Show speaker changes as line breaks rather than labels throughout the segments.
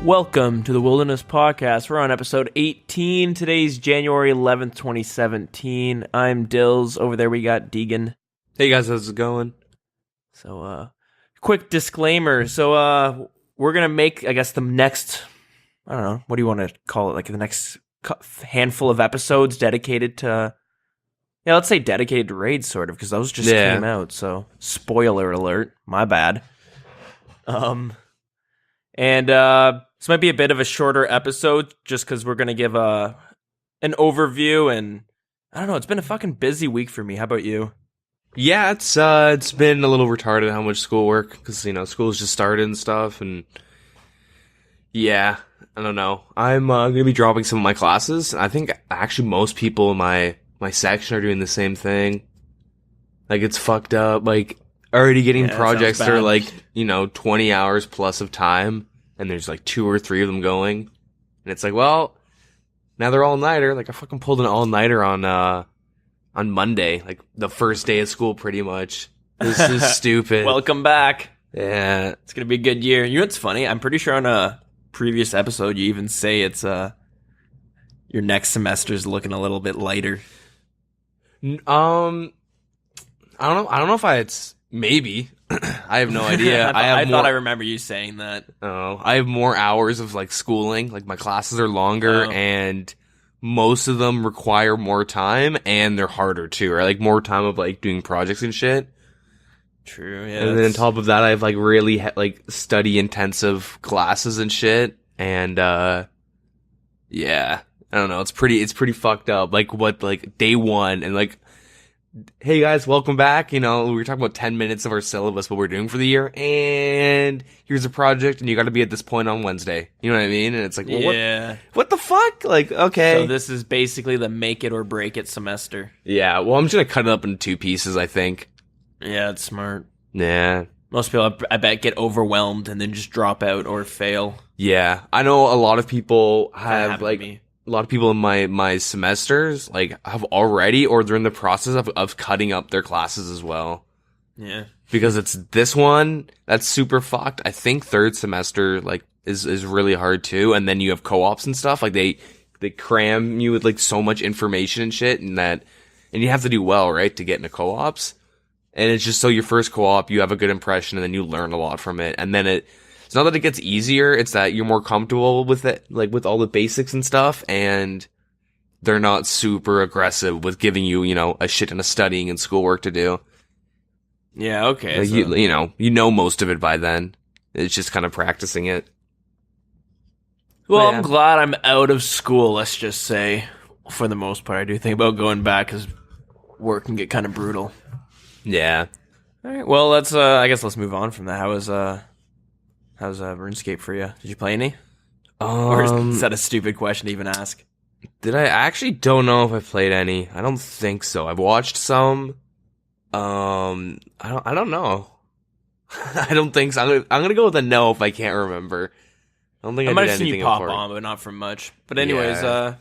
Welcome to the Wilderness Podcast. We're on episode 18. Today's January 11th, 2017. I'm Dills. Over there we got Deegan.
Hey guys, how's it going?
So, quick disclaimer. So, we're going to make, I guess, the next, I don't know, what do you want to call it? Like the next handful of episodes dedicated to, yeah, let's say dedicated to raids, sort of, because those just came out. So, spoiler alert. My bad. This might be a bit of a shorter episode just because we're going to give an overview, and I don't know, it's been a fucking busy week for me. How about you?
Yeah, it's been a little retarded how much schoolwork, because, school's just started and stuff, and yeah, I don't know. I'm going to be dropping some of my classes. I think actually most people in my section are doing the same thing. Like, it's fucked up. Like, already getting projects that are like, 20 hours plus of time. And there's like 2 or 3 of them going. And it's like, well, now they're all-nighter. Like, I fucking pulled an all-nighter on Monday. Like, the first day of school, pretty much. This is stupid.
Welcome back.
Yeah.
It's going to be a good year. You know what's funny? I'm pretty sure on a previous episode you even say it's your next semester's looking a little bit lighter.
I don't know if it's maybe. I have no idea.
I thought I remember you saying that.
Oh, I have more hours of like schooling. Like, my classes are longer, and most of them require more time, and they're harder too. Right, like more time of like doing projects and shit.
True. Yeah.
And then on top of that, I have like really like study intensive classes and shit. And yeah, I don't know. It's pretty fucked up. Like day one and like, hey guys, welcome back. We were talking about 10 minutes of our syllabus, what we're doing for the year, and here's a project, and you got to be at this point on Wednesday. You know what I mean? And it's like, well,
yeah,
what the fuck? Like, okay.
So this is basically the make it or break it semester.
Yeah, well, I'm just gonna cut it up into 2 pieces, I think.
Yeah, it's smart.
Yeah.
Most people, I bet, get overwhelmed and then just drop out or fail.
Yeah, I know a lot of people have
like
a lot of people in my semesters like have already, or they're in the process of cutting up their classes as well.
Yeah.
Because it's this one that's super fucked. I think third semester like is really hard too. And then you have co-ops and stuff. Like they cram you with like so much information and shit, and you have to do well, right, to get into co-ops. And it's just so your first co-op, you have a good impression, and then you learn a lot from it. And then it's not that it gets easier, it's that you're more comfortable with it, like with all the basics and stuff, and they're not super aggressive with giving you, a shit ton of studying and schoolwork to do.
Yeah, okay.
Like,
so.
you know most of it by then. It's just kind of practicing it.
Well,
yeah.
I'm glad I'm out of school, let's just say. For the most part, I do think about going back because work can get kind of brutal.
Yeah.
All right. Well, let's. I guess let's move on from that. How's RuneScape for you? Did you play any? Or is that a stupid question to even ask?
Did I actually don't know if I played any? I don't think so. I've watched some. I don't know. I don't think so. I'm gonna go with a no if I can't remember. I don't think I
might
did
have seen
anything
you pop on, but not from much. But anyways,
yeah.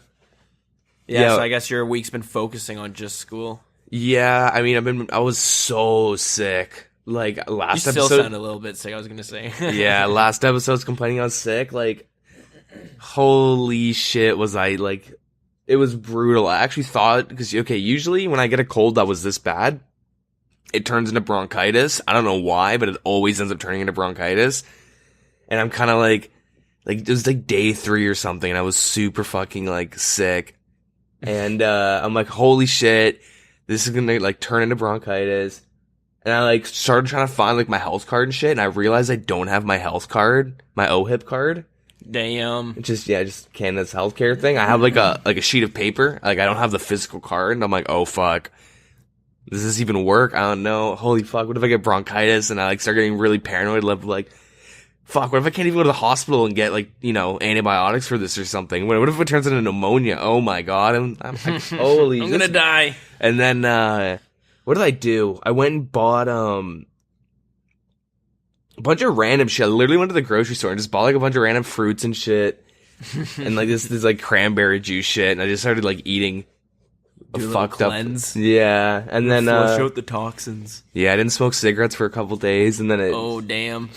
So I guess your week's been focusing on just school.
Yeah, I mean, I was so sick. Like, last episode.
You still sound a little bit sick, I was gonna say.
Yeah, last episode I was complaining I was sick. Like, holy shit was I, like, it was brutal. I actually thought, because, okay, usually when I get a cold that was this bad, it turns into bronchitis. I don't know why, but it always ends up turning into bronchitis. And I'm kind of like, it was like day 3 or something, and I was super fucking, like, sick. And, I'm like, holy shit. This is gonna, like, turn into bronchitis. And I, like, started trying to find, like, my health card and shit, and I realized I don't have my health card, my OHIP card.
Damn.
Just Canada's healthcare thing. I have, like a sheet of paper. Like, I don't have the physical card, and I'm like, oh, fuck. Does this even work? I don't know. Holy fuck, what if I get bronchitis? And I, like, start getting really paranoid, like, fuck, what if I can't even go to the hospital and get, like, antibiotics for this or something? What if it turns into pneumonia? Oh, my God. I'm like, holy
I'm gonna die.
And then, what did I do? I went and bought, a bunch of random shit. I literally went to the grocery store and just bought, like, a bunch of random fruits and shit. And, like, this like, cranberry juice shit. And I just started, like, eating a fucked
cleanse.
up. Yeah. And then,
flush out the toxins.
Yeah, I didn't smoke cigarettes for a couple days. And then
oh, damn.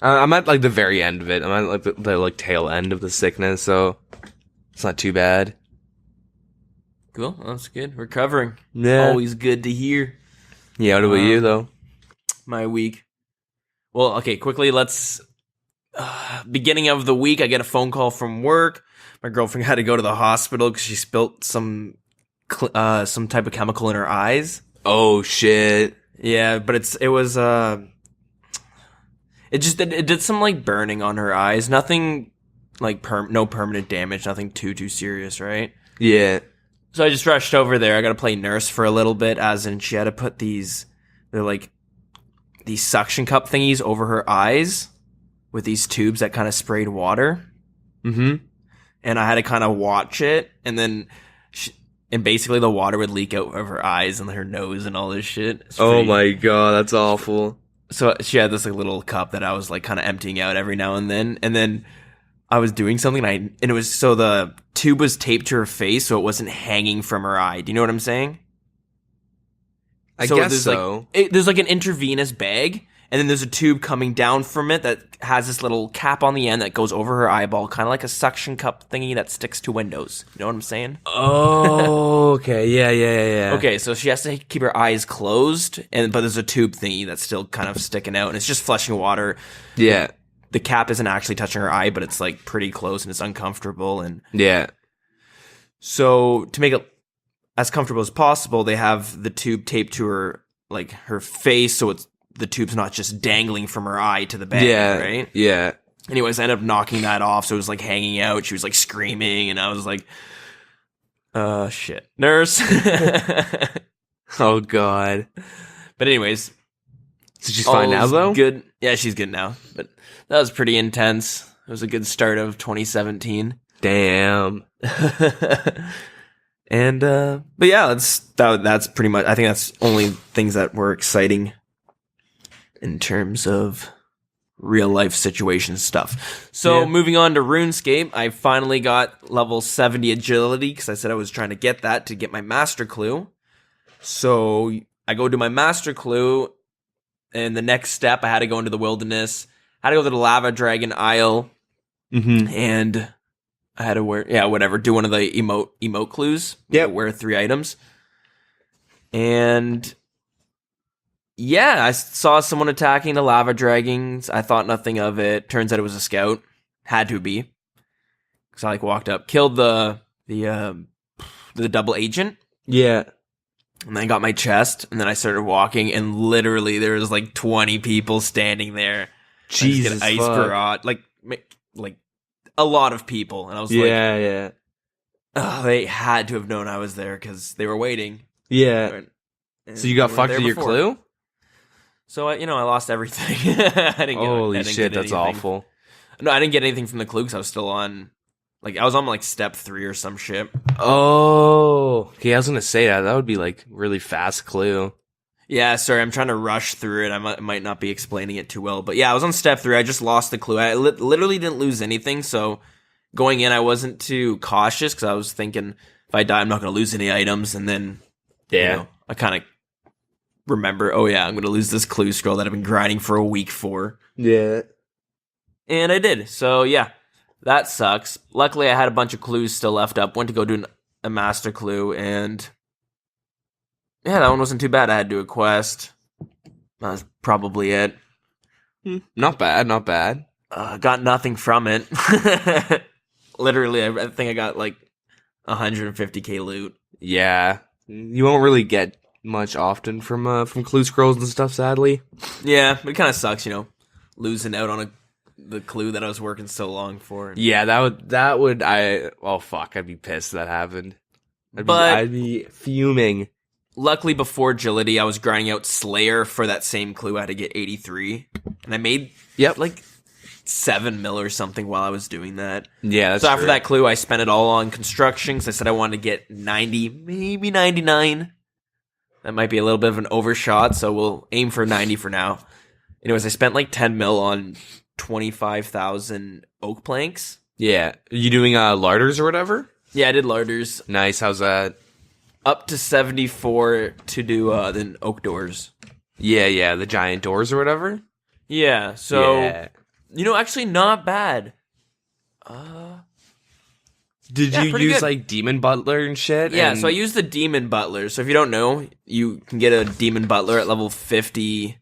I'm at like the very end of it. I'm at like the like tail end of the sickness, so it's not too bad.
Cool. That's good. Recovering.
Yeah.
Always good to hear.
Yeah, what about you though?
My week. Well, okay, quickly, let's... beginning of the week, I get a phone call from work. My girlfriend had to go to the hospital because she spilt some type of chemical in her eyes.
Oh, shit.
Yeah, but it did some, like, burning on her eyes. Nothing, like, no permanent damage. Nothing too serious, right?
Yeah.
So I just rushed over there. I got to play nurse for a little bit, as in she had to put these suction cup thingies over her eyes with these tubes that kind of sprayed water.
Mm-hmm.
And I had to kind of watch it, and then basically the water would leak out of her eyes and her nose and all this shit.
Oh my god, that's awful.
So she had this like little cup that I was like kind of emptying out every now and then I was doing something and it was so the tube was taped to her face so it wasn't hanging from her eye. Do you know what I'm saying?
I guess so.
There's like an intravenous bag, and then there's a tube coming down from it that has this little cap on the end that goes over her eyeball, kind of like a suction cup thingy that sticks to windows. You know what I'm saying?
Oh, okay. Yeah.
Okay, so she has to keep her eyes closed, but there's a tube thingy that's still kind of sticking out, and it's just flushing water.
Yeah.
The cap isn't actually touching her eye, but it's like pretty close, and it's uncomfortable. And
yeah.
So to make it as comfortable as possible, they have the tube taped to her face, so the tube's not just dangling from her eye to the bag, right?
Yeah.
Anyways, I ended up knocking that off, so it was like hanging out. She was like screaming, and I was like, shit. Nurse.
Oh, God.
But anyways.
So she's fine now, though?
Good. Yeah, she's good now. But that was pretty intense. It was a good start of 2017.
Damn.
And, but yeah, that's pretty much, I think that's only things that were exciting in terms of real life situation stuff. So moving on to RuneScape, I finally got level 70 agility because I said I was trying to get that to get my master clue. So I go do my master clue, and the next step I had to go into the wilderness. I had to go to the lava dragon isle, and I had to do one of the emote clues.
Yeah,
wear 3 items, and yeah, I saw someone attacking the lava dragons. I thought nothing of it. Turns out it was a scout. Had to be. Because I walked up, killed the double agent.
Yeah.
And then I got my chest, and then I started walking, and literally there was 20 people standing there.
Jesus,
ice barrage, like a lot of people, and I was
yeah.
Oh, they had to have known I was there because they were waiting.
Yeah. So you got fucked with your clue?
So I lost everything. I didn't
Holy
get
shit, that's
anything.
awful.
No, I didn't get anything from the clue because I was still on. I was on step 3 or some shit.
Oh, okay. I was gonna say that would be really fast clue.
Yeah, sorry, I'm trying to rush through it. I might not be explaining it too well, but yeah, I was on step 3. I just lost the clue. I literally didn't lose anything. So going in, I wasn't too cautious because I was thinking if I die, I'm not gonna lose any items. And then I kind of remember, oh yeah, I'm gonna lose this clue scroll that I've been grinding for a week for.
Yeah,
and I did. So yeah. That sucks. Luckily, I had a bunch of clues still left up. Went to go do a master clue, and yeah, that one wasn't too bad. I had to do a quest. That was probably it.
Not bad, not bad.
Got nothing from it. Literally, I think I got 150k loot.
Yeah, you won't really get much often from clue scrolls and stuff, sadly.
Yeah, it kind of sucks, losing out on the clue that I was working so long for.
Yeah, fuck, I'd be pissed if that happened. I'd be fuming.
Luckily, before agility, I was grinding out Slayer for that same clue. I had to get 83, and I made 7 mil or something while I was doing that.
Yeah, that's
so after that clue, I spent it all on construction because I said I wanted to get 90, maybe 99. That might be a little bit of an overshot, so we'll aim for 90 for now. Anyways, I spent 10 mil on 25,000 oak planks.
Yeah. Are you doing larders or whatever?
Yeah, I did larders.
Nice. How's that?
Up to 74 to do the oak doors.
Yeah, the giant doors or whatever.
Yeah. So Actually not bad.
Did
Yeah,
you
pretty
use
good.
like Demon Butler and shit?
Yeah,
and...
so I use the Demon Butler. So if you don't know, you can get a Demon Butler at level 50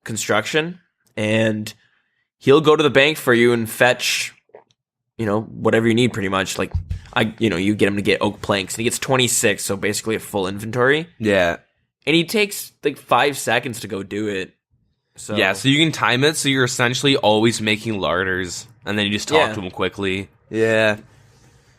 construction, and he'll go to the bank for you and fetch, whatever you need pretty much. Like, you get him to get oak planks, and he gets 26, so basically a full inventory.
Yeah.
And he takes like 5 seconds to go do it. So
Yeah, so you can time it so you're essentially always making larders, and then you just talk to him quickly. Yeah.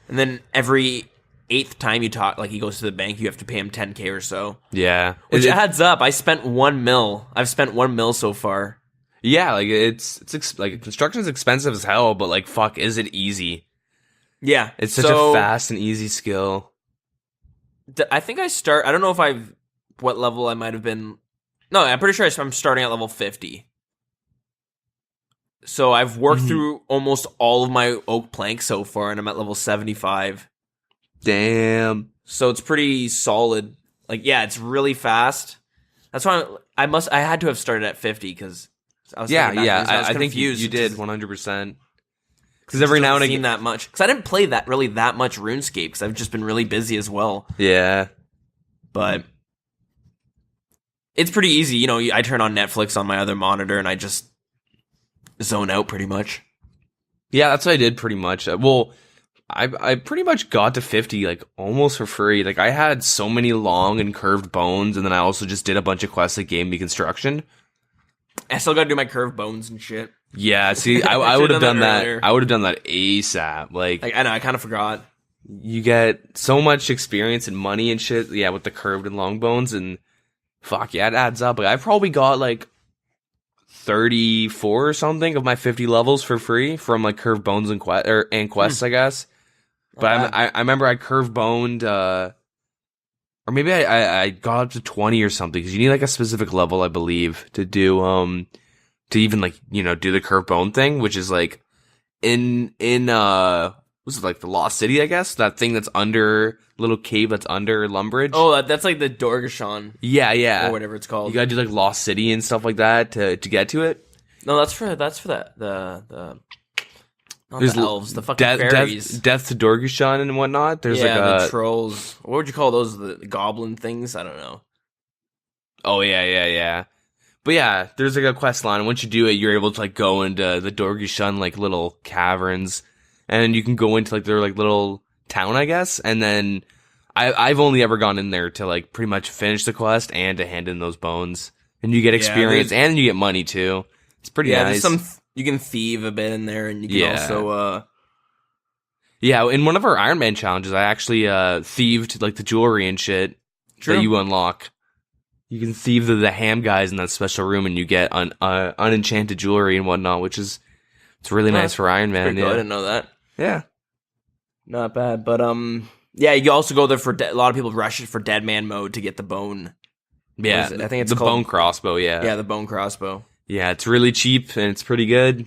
And then every 8th time you talk, like he goes to the bank, you have to pay him 10k or so.
Yeah.
Which adds up. I spent 1 mil. I've spent 1 mil so far.
Yeah, like it's like construction's expensive as hell, but like fuck, is it easy?
Yeah.
It's such a fast and easy skill.
I think I don't know what level I might have been. No, I'm pretty sure I'm starting at level 50. So I've worked through almost all of my oak planks so far, and I'm at level 75.
Damn.
So it's pretty solid. Like, yeah, it's really fast. That's why I had to have started at 50 because I was
I think
confused.
you did 100%. Because every now and again,
that much. Because I didn't play that much RuneScape because I've just been really busy as well.
Yeah,
but it's pretty easy. I turn on Netflix on my other monitor and I just zone out pretty much.
Yeah, that's what I did pretty much. Well, I pretty much got to 50 like almost for free. Like I had so many long and curved bones, and then I also just did a bunch of quests that gave me construction.
I still gotta do my curved bones and shit.
Yeah, see, I would have done that.
Earlier.
I would have done that ASAP. Like
I know, I kind of forgot.
You get so much experience and money and shit. Yeah, with the curved and long bones, and fuck yeah, it adds up. Like I probably got like 34 or something of my 50 levels for free from like curved bones and quests, I guess. But I remember I curved boned, or maybe I got up to 20 or something because you need like a specific level, I believe, to do to even like do the curved bone thing, which is like in was it like the Lost City, I guess, that thing that's under little cave that's under Lumbridge.
Oh, that's like the Dorgashan.
Yeah,
or whatever it's called.
You gotta do like Lost City and stuff like that to get to it.
No, that's for the not the elves, the fucking fairies.
Death to Dorgashan and whatnot. There's
the trolls. What would you call those? The goblin things? I don't know.
Oh yeah. But yeah, there's like a quest line. And once you do it, you're able to like go into the Dorgashan like little caverns, and you can go into like their like little town, I guess. And then I've only ever gone in there to like pretty much finish the quest and to hand in those bones, and you get experience and you get money too. It's pretty nice.
There's you can thieve a bit in there, and you can also
yeah, in one of our Iron Man challenges, I actually thieved like the jewelry and shit that you unlock. You can thieve the ham guys in that special room, and you get unenchanted jewelry and whatnot, which is it's really nice for Iron Man.
Cool. I didn't know that.
Yeah,
not bad. But yeah, you also go there for a lot of people rush it for Dead Man mode to get the bone.
Yeah,
I think it's
the
called
bone crossbow. Yeah,
the bone crossbow.
Yeah, it's really cheap and it's pretty good.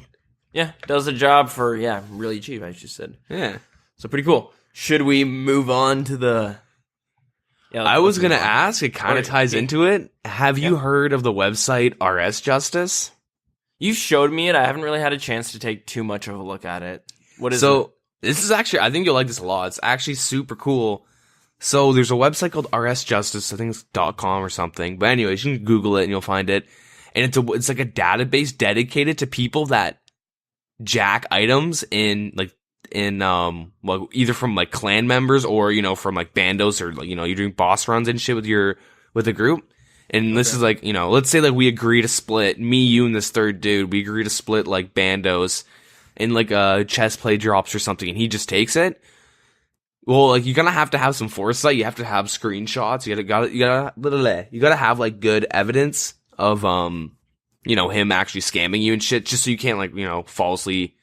Yeah, does the job for really cheap. I just said.
Yeah,
so pretty cool. Should we move on to the?
Yeah, I was gonna ask. It kind of ties into it. Have you heard of the website RS Justice?
You showed me it. I haven't really had a chance to take too much of a look at it. What is it?
So this is actually, I think you'll like this a lot. It's actually super cool. So there's a website called RS Justice. I think it's .com or something. But anyways, you can Google it and you'll find it. And it's like a database dedicated to people that jack items in well, either from like clan members or from like bandos, or you're doing boss runs and shit with a group. And this is like, let's say like we agree to split, me, you, and this third dude, we agree to split like bandos in like a chest play drops or something, and he just takes it. Well, like you're gonna have to have some foresight. You have to have screenshots. You gotta have like good evidence of him actually scamming you and shit, just so you can't like falsely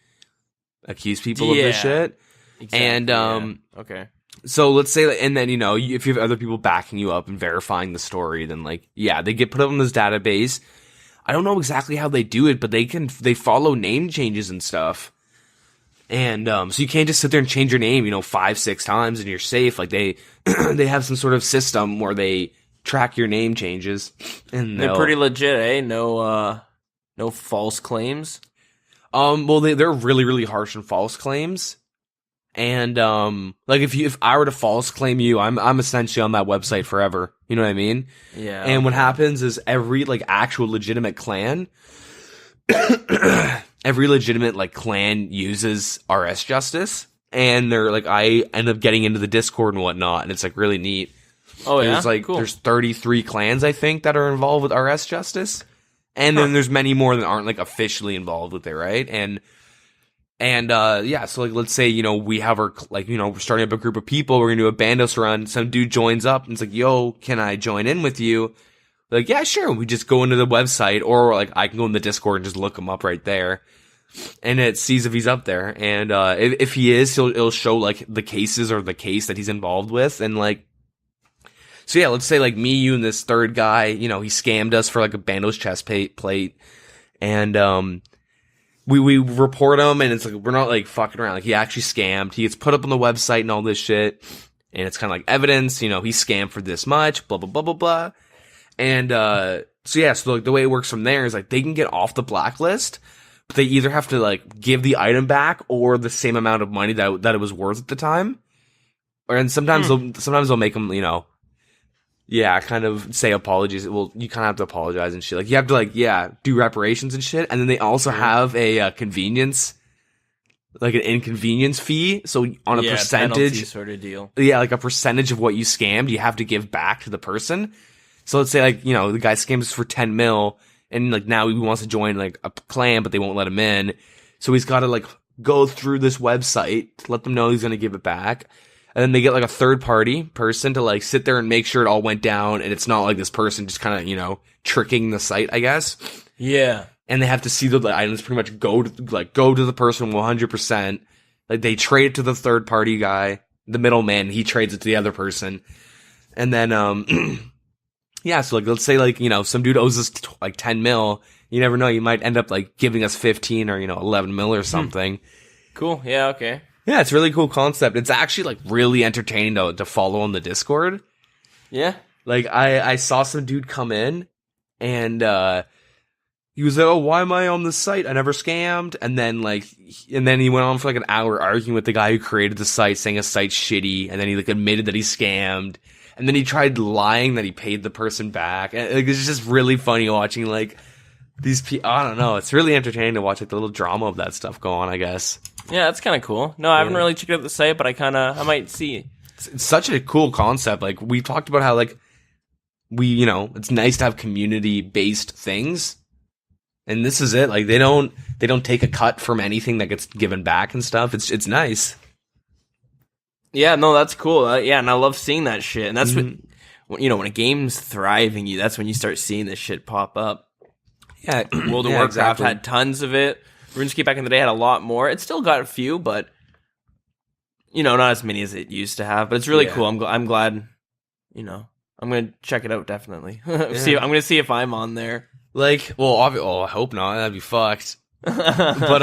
accuse people of this shit. Exactly, and
okay.
So let's say, and then if you have other people backing you up and verifying the story, then like they get put up in this database. I don't know exactly how they do it, but they follow name changes and stuff. And so you can't just sit there and change your name 5-6 times and you're safe. Like they have some sort of system where they track your name changes, and
they're pretty legit, eh? No false claims.
Well, they're really, really harsh on false claims. And, like, if I were to false claim you, I'm essentially on that website forever. You know what I mean?
Yeah.
And what happens is every, like, actual legitimate clan, every legitimate, like, clan uses RS Justice. And they're, like, I end up getting into the Discord and whatnot, and it's, like, really neat.
Oh, yeah?
There's, like,
Cool.
there's 33 clans, I think, that are involved with RS Justice. And then there's many more that aren't, like, officially involved with it, right? And yeah, so, like, let's say, you know, we have our, like, you know, we're starting up a group of people, we're gonna do a Bandos run, some dude joins up, and it's like, yo, can I join in with you? Like, yeah, sure, we just go into the website, or, like, I can go in the Discord and just look him up right there. And it sees if he's up there, and, if he is, it'll show, like, the cases or the case that he's involved with, and, like, so yeah, let's say, like, me, you, and this third guy, you know, he scammed us for, like, a Bandos chest plate, and, we report him, and it's like, we're not, like, fucking around. Like, he actually scammed. He gets put up on the website and all this shit. And it's kind of like evidence, you know, he scammed for this much, blah, blah, blah, blah, blah. And, so yeah, so, like, the way it works from there is, like, they can get off the blacklist, but they either have to, like, give the item back or the same amount of money that it was worth at the time. And sometimes they'll make them, you know, yeah, kind of say apologies. Well, you kind of have to apologize and shit. Like, you have to, like, yeah, do reparations and shit. And then they also have a convenience, like an inconvenience fee. So on a percentage
sort of deal.
Yeah, like a percentage of what you scammed, you have to give back to the person. So let's say, like, you know, the guy scams us for 10 mil, and, like, now he wants to join, like, a clan, but they won't let him in. So he's got to, like, go through this website to let them know he's going to give it back. And then they get, like, a third-party person to, like, sit there and make sure it all went down, and it's not like this person just kind of, you know, tricking the site, I guess.
Yeah.
And they have to see the items pretty much go to the person 100%. Like, they trade it to the third-party guy, the middleman, he trades it to the other person. And then, yeah, so, like, let's say, like, you know, some dude owes us, like, 10 mil. You never know, you might end up, like, giving us 15 or, you know, 11 mil or something.
Cool, yeah, okay.
Yeah, it's a really cool concept. It's actually, like, really entertaining to follow on the Discord.
Yeah.
Like, I saw some dude come in, and, he was like, oh, why am I on this site? I never scammed. And then, like, he went on for, like, an hour arguing with the guy who created the site, saying a site's shitty, and then he, like, admitted that he scammed. And then he tried lying that he paid the person back. And, like, it's just really funny watching, like, these people. I don't know. It's really entertaining to watch, like, the little drama of that stuff go on, I guess.
Yeah, that's kind of cool. No, I haven't really checked out the site, but I might see.
It's such a cool concept. Like, we talked about how, like, you know, it's nice to have community-based things. And this is it. Like, they don't take a cut from anything that gets given back and stuff. It's nice.
Yeah, no, that's cool. Yeah, and I love seeing that shit. And that's when, you know, when a game's thriving, that's when you start seeing this shit pop up.
Yeah,
World of Warcraft had tons of it. RuneScape back in the day had a lot more. It still got a few, but, you know, not as many as it used to have. But it's really cool. I'm glad, you know, I'm going to check it out, definitely. I'm going to see if I'm on there.
Like, well, I hope not. That'd be fucked. But,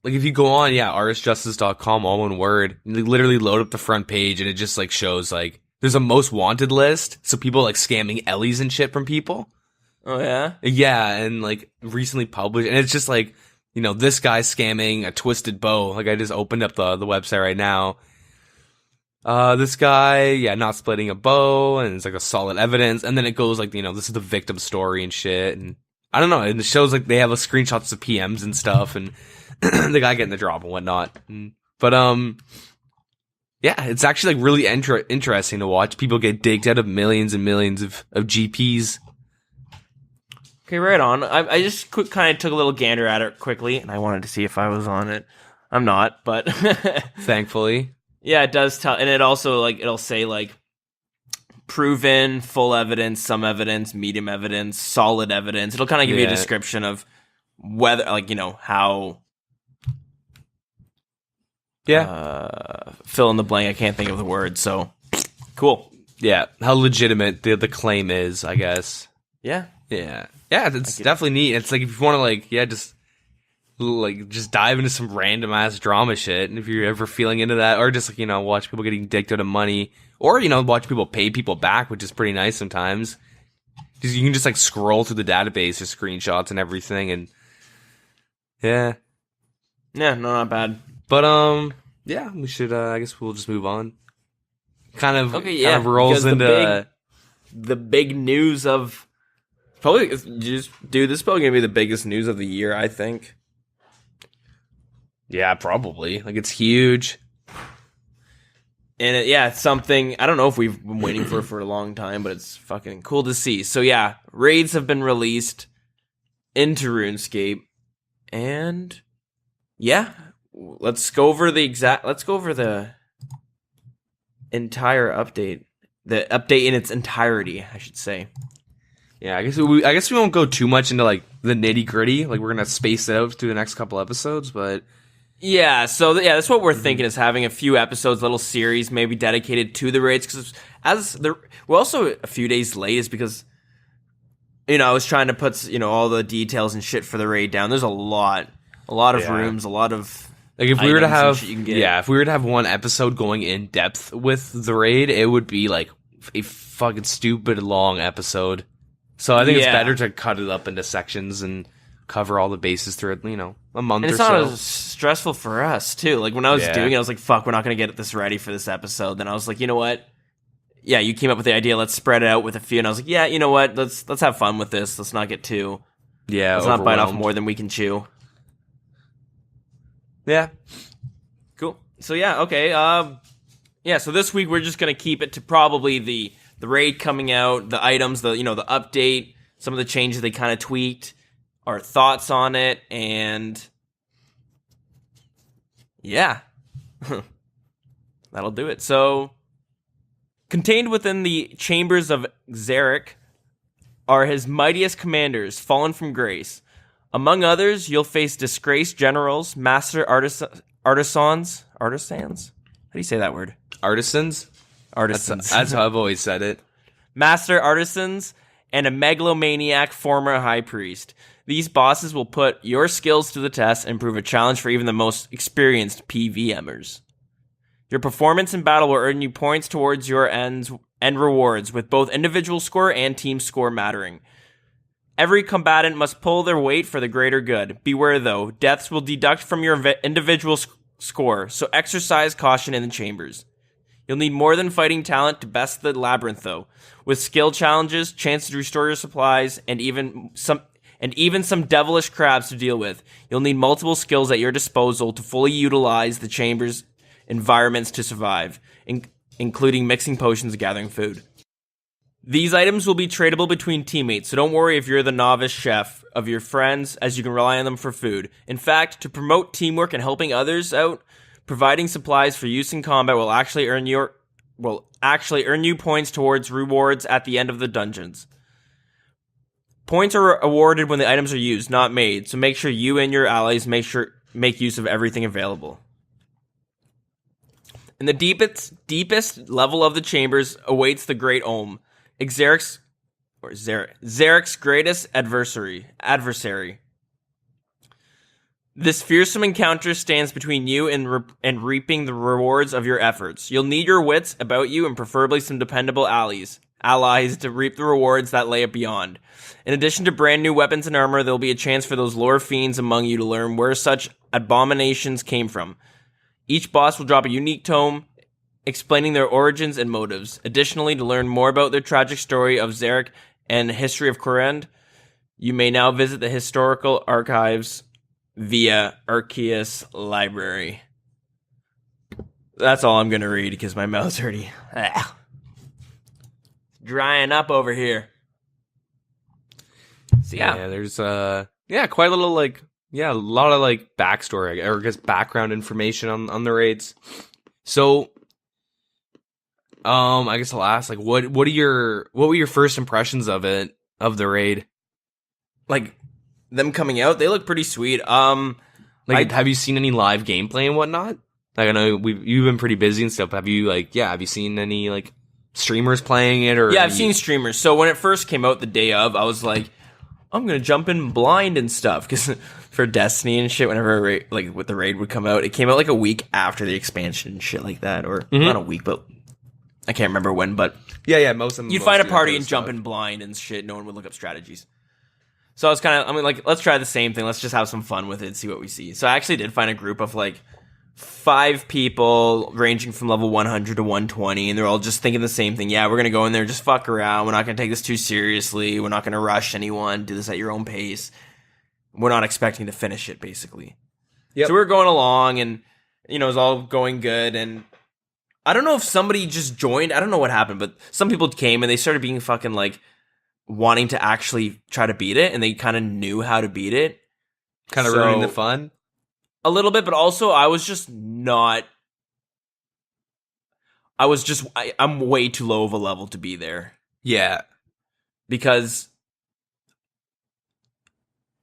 like, if you go on, rsjustice.com, all one word, you literally load up the front page, and it just, like, shows, like, there's a most wanted list, so people, like, scamming Ellies and shit from people.
Oh, yeah?
Yeah, and, like, recently published, and it's just, like, you know, this guy's scamming a twisted bow. Like, I just opened up the website right now. This guy, not splitting a bow, and it's, like, a solid evidence, and then it goes, like, you know, this is the victim story and shit, and I don't know, and it shows, like, they have, like, screenshots of PMs and stuff, and the guy getting the drop and whatnot. But, yeah, it's actually, like, really interesting to watch people get digged out of millions and millions of GPs.
Okay, right on. I just kind of took a little gander at it quickly, and I wanted to see if I was on it. I'm not, but
thankfully.
Yeah, it does tell, and it also, like, it'll say, like, proven, full evidence, some evidence, medium evidence, solid evidence. It'll kind of give you a description of whether, like, you know, how. Fill in the blank. I can't think of the word. So cool.
Yeah, how legitimate the claim is, I guess.
Yeah.
It's definitely neat. It's like, if you want to, like, just dive into some random ass drama shit, and if you're ever feeling into that, or just, like, you know, watch people getting dicked out of money, or, you know, watch people pay people back, which is pretty nice sometimes. Because you can just, like, scroll through the database of screenshots and everything, and yeah,
Yeah, no, not bad.
But yeah, we should. I guess we'll just move on. Kind of rolls into
the big news of probably just dude. This is probably gonna be the biggest news of the year, I think.
Yeah, probably. Like, it's huge.
And it's something, I don't know if we've been waiting for a long time, but it's fucking cool to see. So yeah, raids have been released into RuneScape. And yeah, let's go over the entire update. The update in its entirety, I should say.
Yeah, I guess we won't go too much into like the nitty-gritty. Like, we're going to space it out through the next couple episodes, but
yeah, so that's what we're thinking, is having a few episodes, little series, maybe dedicated to the raids. Because we're also a few days late, is because I was trying to put all the details and shit for the raid down. There's a lot of rooms, a lot of
like if we were to have one episode going in depth with the raid, it would be like a fucking stupid long episode. So I think it's better to cut it up into sections and cover all the bases through a month or so.
It's not as stressful for us too. Like, when I was doing it, I was like, fuck, we're not going to get this ready for this episode. Then I was like, you know what? Yeah, you came up with the idea, let's spread it out with a few. And I was like, yeah, you know what? Let's have fun with this. Let's not get too...
Yeah,
let's not bite off more than we can chew.
Yeah.
Cool. So yeah, okay. So this week we're just going to keep it to probably the raid coming out, the items, the update, some of the changes they kind of tweaked, our thoughts on it, and yeah, that'll do it. So, contained within the Chambers of Xeric are his mightiest commanders, fallen from grace. Among others, you'll face disgraced generals, master artisans. How do you say that word?
Artisans?
Artisans.
That's how I've always said it.
Master artisans and a megalomaniac former high priest. These bosses will put your skills to the test and prove a challenge for even the most experienced PVMers. Your performance in battle will earn you points towards your end rewards, with both individual score and team score mattering. Every combatant must pull their weight for the greater good. Beware, though, deaths will deduct from your individual score, so exercise caution in the chambers. You'll need more than fighting talent to best the labyrinth, though, with skill challenges, chance to restore your supplies, and even some devilish crabs to deal with. You'll need multiple skills at your disposal to fully utilize the chamber's environments to survive, including mixing potions and gathering food. These items will be tradable between teammates, so don't worry if you're the novice chef of your friends, as you can rely on them for food. In fact, to promote teamwork and helping others out, providing supplies for use in combat will actually earn you points towards rewards at the end of the dungeons. Points are awarded when the items are used, not made, so make sure you and your allies make use of everything available. In the deepest level of the chambers awaits the Great Olm, Xeric's greatest adversary. This fearsome encounter stands between you and reaping the rewards of your efforts. You'll need your wits about you and preferably some dependable allies to reap the rewards that lay beyond. In addition to brand new weapons and armor, there'll be a chance for those lore fiends among you to learn where such abominations came from. Each boss will drop a unique tome explaining their origins and motives. Additionally, to learn more about their tragic story of Xeric and the history of Korend, you may now visit the historical archives via Arceus Library. That's all I'm going to read because my mouth's already drying up over here. So, yeah,
there's quite a little a lot of backstory, or I guess background information on the raids. So, I guess I'll ask, what were your first impressions of the raid?
Like, them coming out, they look pretty sweet.
Have you seen any live gameplay and whatnot? Like, I know you've been pretty busy and stuff. Have you have you seen any streamers playing it? Or
I've seen streamers. So when it first came out the day of, I was like, I'm gonna jump in blind and stuff, because for Destiny and shit, whenever with the raid would come out, it came out a week after the expansion and shit like that, or not a week, but I can't remember when. But
yeah, most of them.
You'd find a party and jump in blind and shit. No one would look up strategies. So I was kind of, I mean, like, let's try the same thing. Let's just have some fun with it and see what we see. So I actually did find a group of like 5 people ranging from level 100 to 120, and they're all just thinking the same thing. Yeah, we're going to go in there, just fuck around. We're not going to take this too seriously. We're not going to rush anyone. Do this at your own pace. We're not expecting to finish it, basically. Yep. So we were going along, and, you know, it was all going good, and I don't know if somebody just joined. I don't know what happened, but some people came, and they started being fucking, like, wanting to actually try to beat it, and they kind of knew how to beat it.
Kind of ruining the fun?
A little bit, but also I was just not... I'm way too low of a level to be there.
Yeah.
Because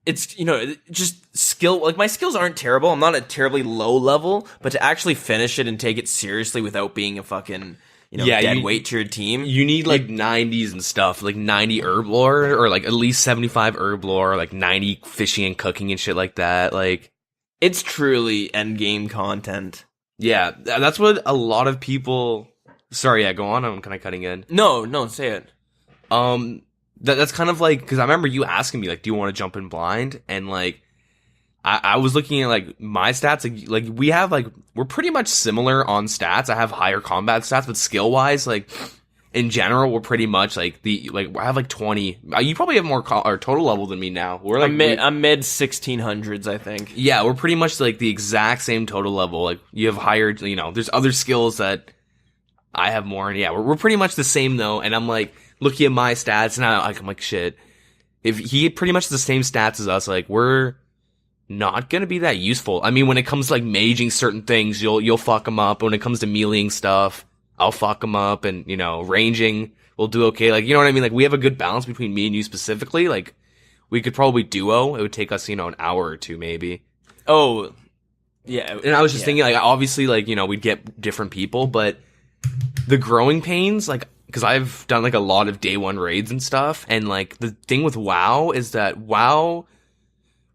it's, you know, just skill... Like, my skills aren't terrible. I'm not at terribly low level, but to actually finish it and take it seriously without being a fucking... You know, dead weight to your team.
You need like 90s and stuff, like 90 herb lore, or like at least 75 herb lore, like 90 fishing and cooking and shit like that. Like,
it's truly end game content.
Yeah, that's what a lot of people. Sorry, yeah, go on. I'm kind of cutting in.
No, say it.
That's kind of like, because I remember you asking me like, do you want to jump in blind? And like, I was looking at like my stats, like we have like, we're pretty much similar on stats. I have higher combat stats, but skill wise, like in general, we're pretty much like I have like 20. You probably have more or total level than me now. We're like
I'm mid 1600s, I think.
Yeah, we're pretty much like the exact same total level. Like you have higher, you know, there's other skills that I have more. And yeah, we're pretty much the same though. And I'm like looking at my stats and I'm like, shit, if he had pretty much the same stats as us, like we're not gonna be that useful. I mean, when it comes to like maging certain things, you'll fuck them up. When it comes to meleeing stuff, I'll fuck them up, and you know, ranging, we'll do okay. Like, you know what I mean? Like, we have a good balance between me and you specifically. Like, we could probably duo. It would take us, you know, an hour or two maybe.
Oh, yeah.
And I was just thinking, like, obviously, like, you know, we'd get different people, but the growing pains, like, because I've done like a lot of day 1 raids and stuff, and like the thing with WoW is that WoW,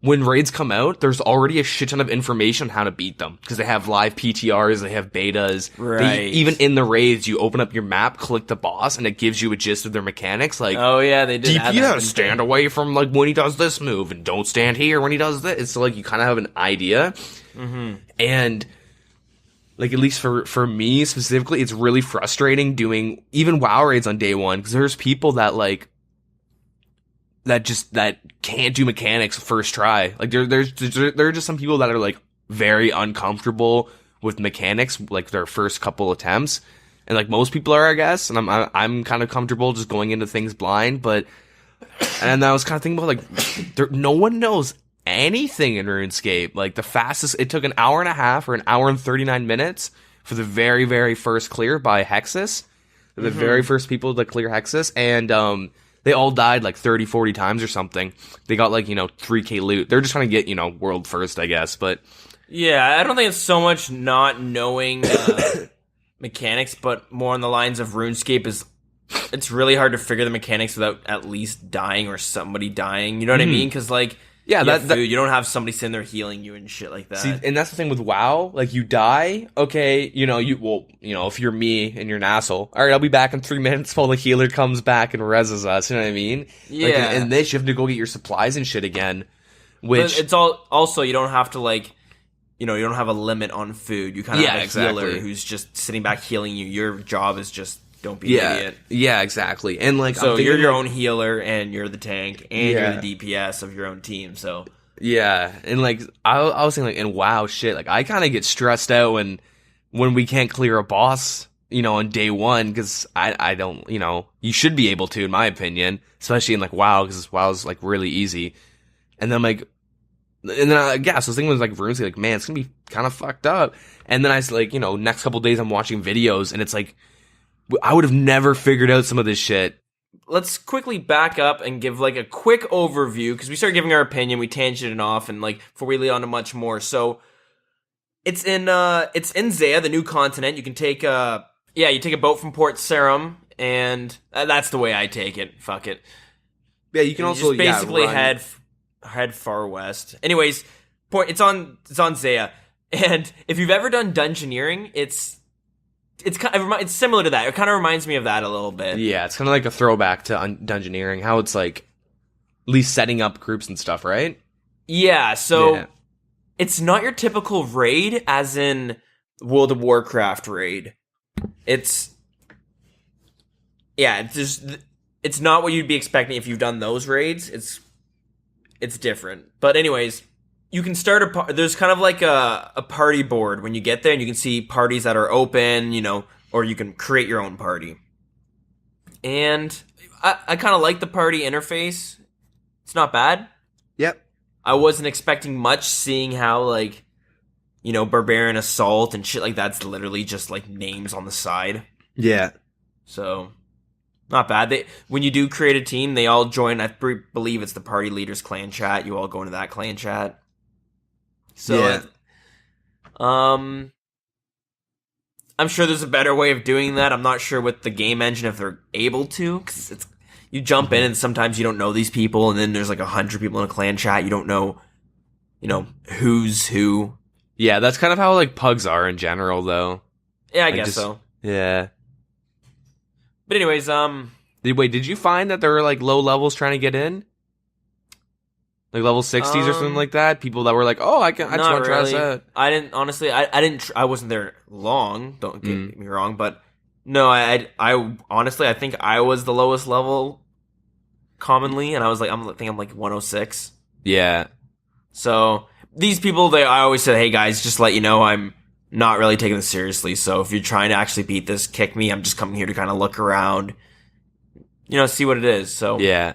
when raids come out, there's already a shit ton of information on how to beat them. Because they have live PTRs, they have betas.
Right.
Even in the raids, you open up your map, click the boss, and it gives you a gist of their mechanics. Like,
oh yeah, they did.
DPS, stand away from like when he does this move, and don't stand here when he does this. So like you kind of have an idea. Mm-hmm. And like, at least for me specifically, it's really frustrating doing even WoW raids on day 1. Because there's people that like, that can't do mechanics first try. Like there are just some people that are like very uncomfortable with mechanics, like their first couple attempts, and like most people are, I guess. And I'm kind of comfortable just going into things blind, but and I was kind of thinking about like no one knows anything in RuneScape. Like the fastest, it took an hour and a half or an hour and 39 minutes for the very, very first clear by Hexus. The very first people to clear Hexus, and they all died like 30, 40 times or something. They got like, you know, 3k loot. They're just trying to get, you know, world first, I guess. But
yeah, I don't think it's so much not knowing mechanics, but more on the lines of RuneScape is it's really hard to figure the mechanics without at least dying or somebody dying. You know what I mean? Because like, yeah, you don't have somebody sitting there healing you and shit like that.
See, and that's the thing with WoW. Like, you die, okay, you know, if you're me and you're an asshole, all right, I'll be back in 3 minutes while the healer comes back and reses us. You know what I mean?
Yeah.
Like, in this, you have to go get your supplies and shit again. Which
but it's also you don't have to like, you know, you don't have a limit on food. You kind of have a healer who's just sitting back healing you. Your job is just don't be an idiot.
Yeah, exactly. And like,
so you're your own healer, and you're the tank, and you're the DPS of your own team. So
yeah, and like I was thinking, like, and wow, shit, like I kind of get stressed out when we can't clear a boss, you know, on day 1, because I don't, you know, you should be able to, in my opinion, especially in like WoW, because WoW's like really easy. And then I'm like, and then so I was thinking, like, RuneScape, like, man, it's gonna be kind of fucked up. And then I like, you know, next couple days I'm watching videos, and it's like, I would have never figured out some of this shit.
Let's quickly back up and give like a quick overview, because we started giving our opinion, we tangented off, and like before we lead on to much more. So it's in Zaya, the new continent. You can take you take a boat from Port Sarum, and that's the way I take it. Fuck it.
Yeah, you can also
just basically head far west. Anyways, it's on Zaya, and if you've ever done dungeoneering, it's similar to that. It kind of reminds me of that a little bit.
Yeah, it's kind of like a throwback to Dungeoneering. How it's like least setting up groups and stuff, right?
Yeah, so
Yeah.
it's not your typical raid, as in World of Warcraft raid. It's it's not what you'd be expecting if you've done those raids. It's different. But anyways, you can start there's kind of like a party board when you get there, and you can see parties that are open, or you can create your own party. And I kind of like the party interface. It's not bad.
Yep.
I wasn't expecting much, seeing how, like, Barbarian Assault and shit like that's literally just, like, names on the side.
Yeah.
So, not bad. When you do create a team, they all join, I believe it's the party leader's clan chat. You all go into that clan chat. So,
yeah.
I'm sure there's a better way of doing that. I'm not sure with the game engine if they're able to, because you jump in and sometimes you don't know these people, and then there's like 100 people in a clan chat. You don't know, who's who.
Yeah, that's kind of how like pugs are in general, though.
Yeah, I
Like,
guess
just-
so.
Yeah.
But anyways,
Did you find that there were like low levels trying to get in? Like level 60s or something like that? People that were like, oh, I just
not
want to try this
really.
out.
I didn't, honestly, I didn't, I wasn't there long, don't get me wrong, but no, I honestly, I think I was the lowest level commonly, and I think I'm like 106.
Yeah.
So these people, I always said, hey guys, just to let you know, I'm not really taking this seriously. So if you're trying to actually beat this, kick me. I'm just coming here to kind of look around, see what it is. So
Yeah.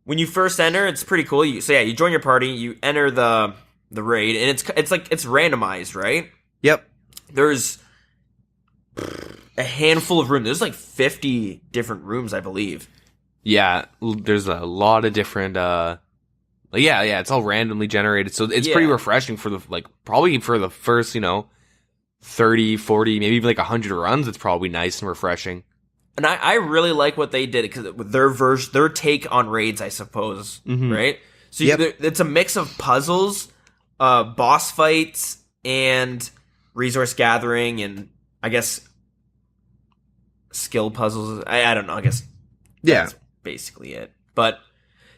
when you first enter, it's pretty cool. You join your party, you enter the raid, and it's randomized, right?
Yep.
There's a handful of rooms. There's like 50 different rooms, I believe.
Yeah. There's a lot of different, yeah, it's all randomly generated. So it's pretty refreshing for probably for the first, 30, 40, maybe even like 100 runs. It's probably nice and refreshing.
And I really like what they did, because with their take on raids, I suppose, right? So it's a mix of puzzles, boss fights, and resource gathering, and I guess skill puzzles. I don't know. I guess that's basically it. But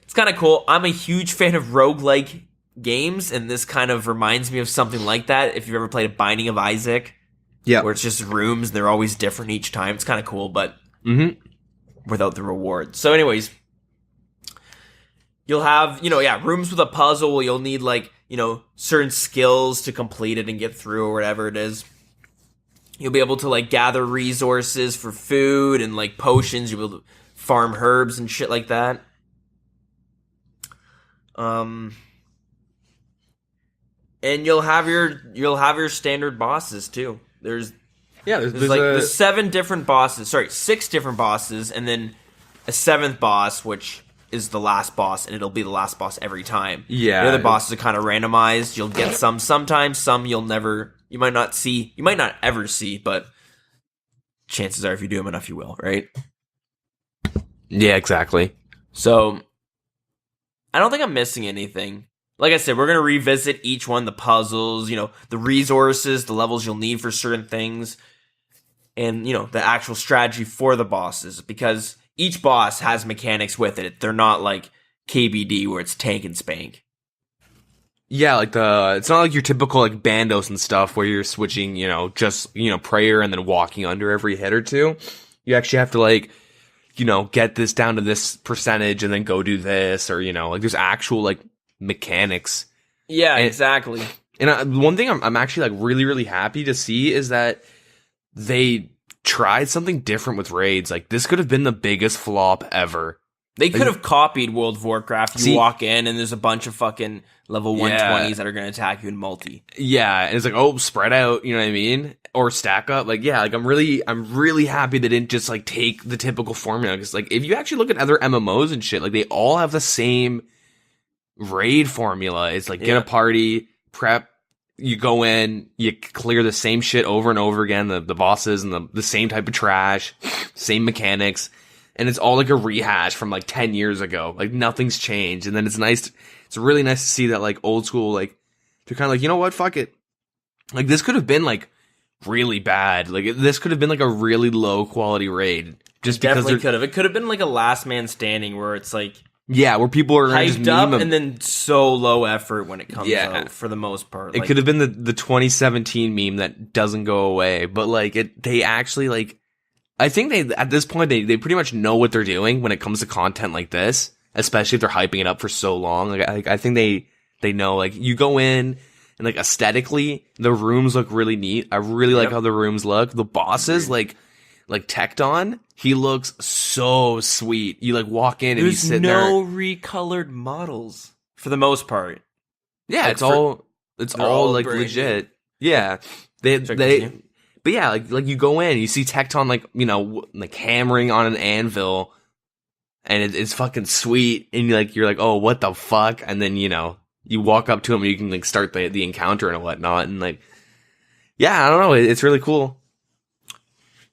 it's kind of cool. I'm a huge fan of roguelike games, and this kind of reminds me of something like that. If you've ever played a Binding of Isaac, where it's just rooms, they're always different each time. It's kind of cool, but without the reward. So anyways, you'll have, rooms with a puzzle. You'll need certain skills to complete it and get through, or whatever it is. You'll be able to gather resources for food and potions. You'll be able to farm herbs and shit like that. And you'll have your standard bosses too. There's 6 different bosses, and then a 7th boss, which is the last boss, and it'll be the last boss every time.
Yeah.
The other bosses are kind of randomized. You'll get some sometimes, some you might not ever see, but chances are if you do them enough, you will, right?
Yeah, exactly.
So, I don't think I'm missing anything. Like I said, we're going to revisit each one, the puzzles, the resources, the levels you'll need for certain things, and, the actual strategy for the bosses, because each boss has mechanics with it. They're not like KBD where it's tank and spank.
Yeah, it's not like your typical bandos and stuff where you're switching, just, prayer and then walking under every hit or two. You actually have to get this down to this percentage and then go do this, or, there's actual mechanics.
Yeah, exactly.
And one thing I'm actually really, really happy to see is that they tried something different with raids. This could have been the biggest flop ever.
They could have copied World of Warcraft. You walk in and there's a bunch of fucking level 120s that are going to attack you in multi.
Yeah, and it's spread out, you know what I mean? Or stack up. I'm really happy they didn't just take the typical formula, because if you actually look at other MMOs and shit, they all have the same raid formula. It's get a party, prep, you go in, you clear the same shit over and over again, the bosses and the same type of trash, same mechanics, and it's all a rehash from 10 years ago. Nothing's changed. And then it's really nice to see that old school, they're kind of you know what, fuck it. This could have been really bad. This could have been a really low quality raid. Just because
definitely could have. It could have been a last man standing where it's
Yeah, where people are gonna just
hyped up
meme
and then so low effort when it comes
Yeah.
out for the most part.
It could have been the 2017 meme that doesn't go away, but like they actually like. I think they at this point they pretty much know what they're doing when it comes to content like this, especially if they're hyping it up for so long. Like I think they know, like, you go in and like aesthetically the rooms look really neat. I really like how the rooms look. The bosses like Tecton, he looks so sweet. You like walk in and he's sitting there.
There's no recolored models for the most part.
Yeah,
like
it's all like
brand
legit. Yeah, but yeah, like you go in, you see Tecton like, you know, like hammering on an anvil, and it's fucking sweet, and you're like, oh, what the fuck? And then, you know, you walk up to him and you can like start the encounter and whatnot, and like, yeah, I don't know, it's really cool.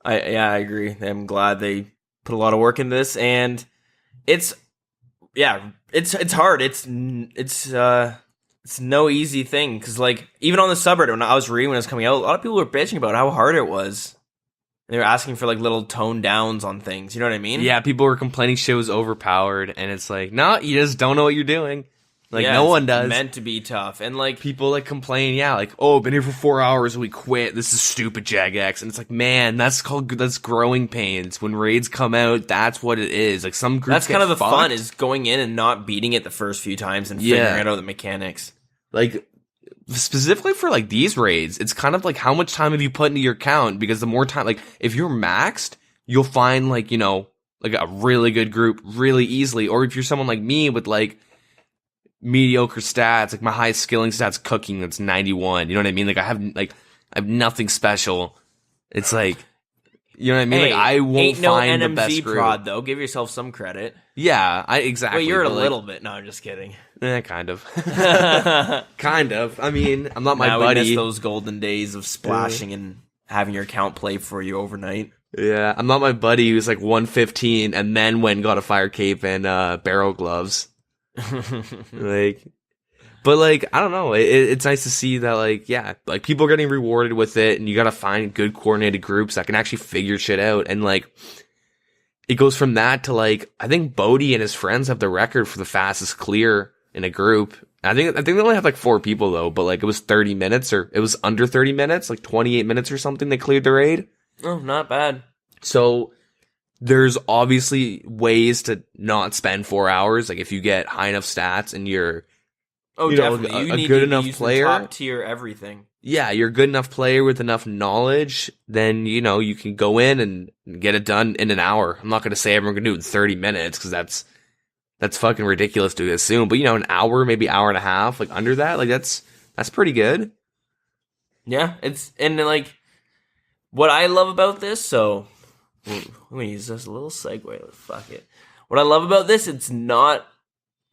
I agree. I'm glad they put a lot of work into this, and it's hard. It's no easy thing, because like even on the subreddit when I was reading when it was coming out, a lot of people were bitching about how hard it was. They were asking for like little tone downs on things. You know what I mean?
Yeah, people were complaining shit was overpowered, and it's like, no, you just don't know what you're doing. Like,
yeah,
no one does.
Meant to be tough, and like
people like complain, yeah, like, oh, been here for 4 hours and we quit. This is stupid, Jagex. And it's like, man, that's growing pains. When raids come out, that's what it is. Like, some groups
that's kind of the
fucked.
fun, is going in and not beating it the first few times and figuring out the mechanics. Like,
specifically for like these raids, it's kind of like, how much time have you put into your account? Because the more time, like, if you're maxed, you'll find like, you know, like a really good group really easily. Or if you're someone like me with like mediocre stats, like my highest skilling stats cooking, that's 91. You know what I mean? Like, I have nothing special. It's like, you know what I mean?
Hey,
like, I won't find the best
NMZ
group.
prod though. Give yourself some credit.
Yeah, exactly.
Well, you're a little bit. No, I'm just kidding.
Kind of. Kind of. I mean, I'm not my
now
buddy.
We miss those golden days of splashing and having your account play for you overnight.
Yeah, I'm not my buddy who's like 115 and then went and got a fire cape and barrel gloves. Like, but like, I don't know. It's nice to see that, like, yeah, like people are getting rewarded with it, and you gotta find good coordinated groups that can actually figure shit out. And like, it goes from that to like, I think Bodhi and his friends have the record for the fastest clear in a group. I think they only have like 4 people though, but like it was 30 minutes, or it was under 30 minutes, like 28 minutes or something. They cleared the raid.
Oh, not bad.
So there's obviously ways to not spend 4 hours. Like, if you get high enough stats and you're,
definitely.
a good enough player,
top tier everything.
Yeah, you're a good enough player with enough knowledge, then, you know, you can go in and get it done in an hour. I'm not going to say everyone can do it in 30 minutes, because that's fucking ridiculous to assume. But, you know, an hour, maybe hour and a half, like under that, like that's pretty good.
Yeah, and like, what I love about this, so let me use this a little segue. Fuck it. What I love about this, it's not,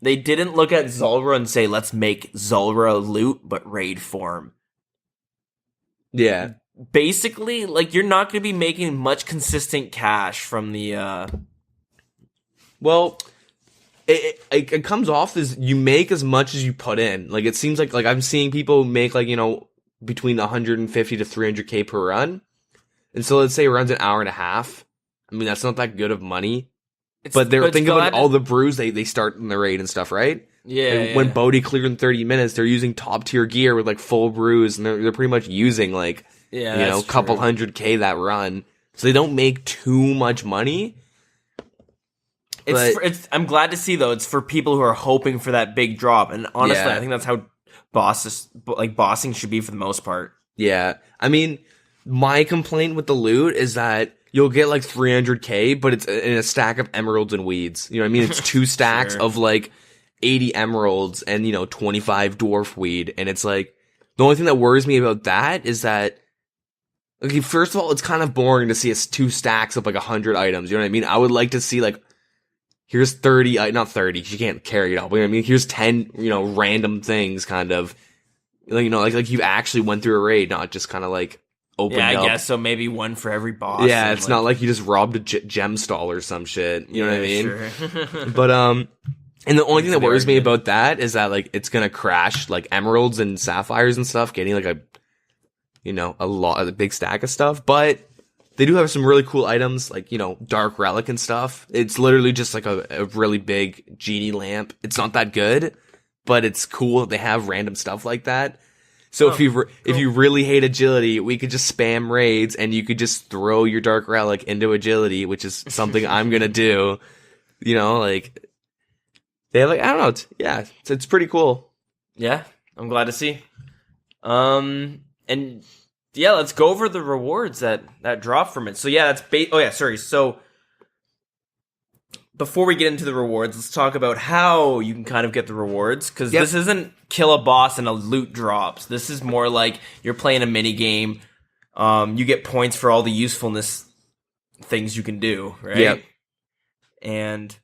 they didn't look at Zulrah and say, let's make Zulrah loot, but raid form.
Yeah.
Basically, like, you're not going to be making much consistent cash from the,
Well, it comes off as you make as much as you put in. Like, it seems like I'm seeing people make, like, you know, between 150 to 300k per run. And so let's say it runs an hour and a half. I mean, that's not that good of money. But think about all the brews they start in the raid and stuff, right?
Yeah.
And when Bodhi cleared in 30 minutes, they're using top tier gear with like full brews, and they're pretty much using like, a couple 100k that run. So they don't make too much money.
I'm glad to see though. It's for people who are hoping for that big drop, and honestly, I think that's how bossing should be for the most part.
Yeah, I mean, my complaint with the loot is that you'll get like 300k, but it's in a stack of emeralds and weeds. You know what I mean? It's 2 stacks of like 80 emeralds and, 25 dwarf weed. And it's like, the only thing that worries me about that is that, okay, first of all, it's kind of boring to see 2 stacks of like 100 items. You know what I mean? I would like to see like, here's 30, not 30, because you can't carry it all. But I mean, here's 10, random things kind of, like you've actually went through a raid, not just kind of like, opened up.
Guess so. Maybe one for every boss.
Yeah, it's not like you just robbed a gem stall or some shit. You know what I mean?
Sure.
But and the only thing that worries me about that is that like it's gonna crash like emeralds and sapphires and stuff, getting like a lot of the big stack of stuff. But They do have some really cool items, like, Dark Relic and stuff. It's literally just like a really big genie lamp. It's not that good, but it's cool that they have random stuff like that. So if you really hate agility, we could just spam raids and you could just throw your Dark Relic into agility, which is something I'm gonna do. Like, they have, like, I don't know, it's pretty cool.
Yeah, I'm glad to see. And yeah, let's go over the rewards that drop from it. So yeah, So before we get into the rewards, let's talk about how you can kind of get the rewards, because this isn't kill a boss and a loot drops. This is more like you're playing a mini game. You get points for all the usefulness things you can do, right?
Yep.
And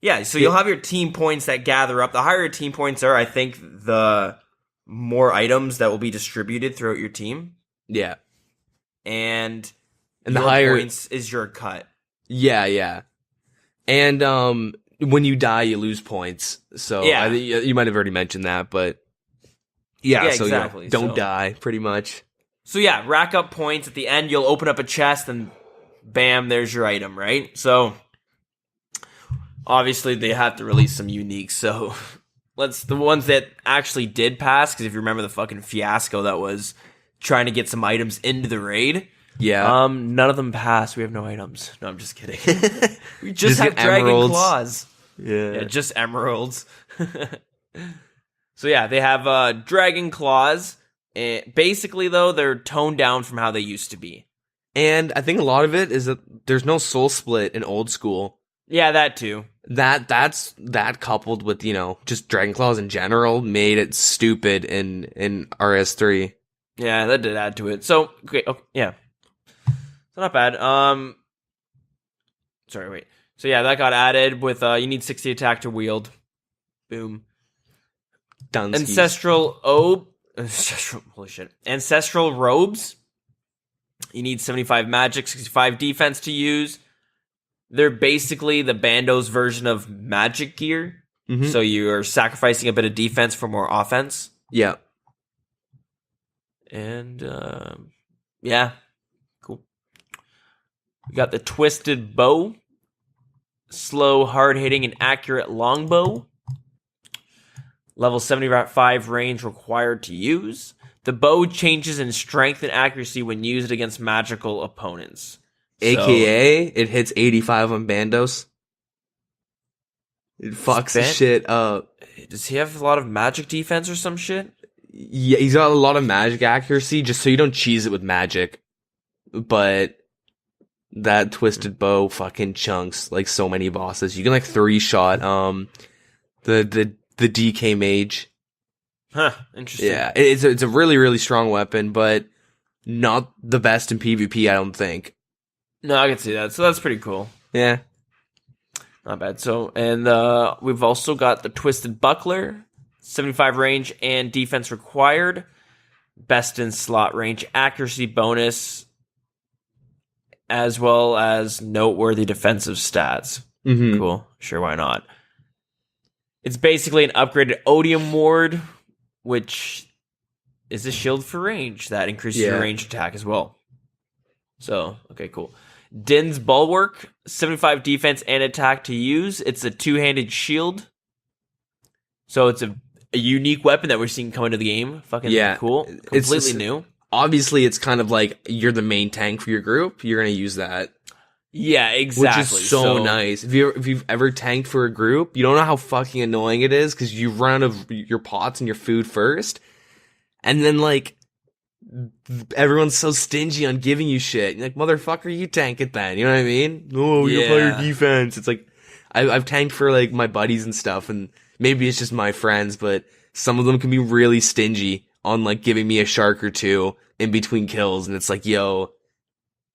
yeah, so you'll have your team points that gather up. The higher your team points are, I think, the more items that will be distributed throughout your team.
Yeah.
And
the
your
higher
points is your cut.
Yeah. And when you die, you lose points. So
Yeah.
you might have already mentioned that, but yeah, so
exactly.
Don't die, pretty much.
So yeah, rack up points. At the end, you'll open up a chest and bam, there's your item, right? So obviously they have to release some uniques. So the ones that actually did pass, because if you remember the fucking fiasco that was trying to get some items into the raid.
Yeah.
None of them passed. We have no items. No, I'm just kidding. We just have dragon
emeralds.
Claws. Yeah, just emeralds. So yeah, they have dragon claws. Basically, though, they're toned down from how they used to be.
And I think a lot of it is that there's no soul split in old school.
Yeah, that too.
That's coupled with, just dragon claws in general made it stupid in RS3.
Yeah, that did add to it. So, okay, yeah. So not bad. Sorry, wait. So yeah, that got added with you need 60 attack to wield. Boom.
Dunskies.
Ancestral robes. You need 75 magic, 65 defense to use. They're basically the Bando's version of magic gear. Mm-hmm. So you are sacrificing a bit of defense for more offense.
Yeah.
And yeah, cool. We got the twisted bow, slow, hard hitting, and accurate longbow. Level 75 range required to use. The bow changes in strength and accuracy when used against magical opponents.
AKA, it hits 85 on Bandos. It fucks the shit up.
Does he have a lot of magic defense or some shit?
Yeah, he's got a lot of magic accuracy, just so you don't cheese it with magic. But that twisted bow fucking chunks like so many bosses. You can like 3-shot the DK mage.
Huh, interesting.
Yeah, it's a really, really strong weapon, but not the best in PvP, I don't think.
No, I can see that. So that's pretty cool.
Yeah.
Not bad. So, and we've also got the twisted buckler. 75 range and defense required. Best in slot range accuracy bonus, as well as noteworthy defensive stats.
Mm-hmm.
Cool. Sure, why not? It's basically an upgraded Odium ward, which is a shield for range that increases your range attack as well. So, okay, cool. Din's Bulwark, 75 defense and attack to use. It's a two-handed shield. So it's a unique weapon that we're seeing come into the game. Fucking cool. Completely new.
Obviously, it's kind of like you're the main tank for your group. You're going to use that.
Yeah, exactly.
Which is so nice. If you've ever tanked for a group, you don't know how fucking annoying it is because you run out of your pots and your food first. And then, like, everyone's so stingy on giving you shit. You're like, motherfucker, you tank it then. You know what I mean? Oh, you play your defense. It's like, I've tanked for, like, my buddies and stuff, and maybe it's just my friends, but some of them can be really stingy on, like, giving me a shark or two in between kills, and it's like, yo,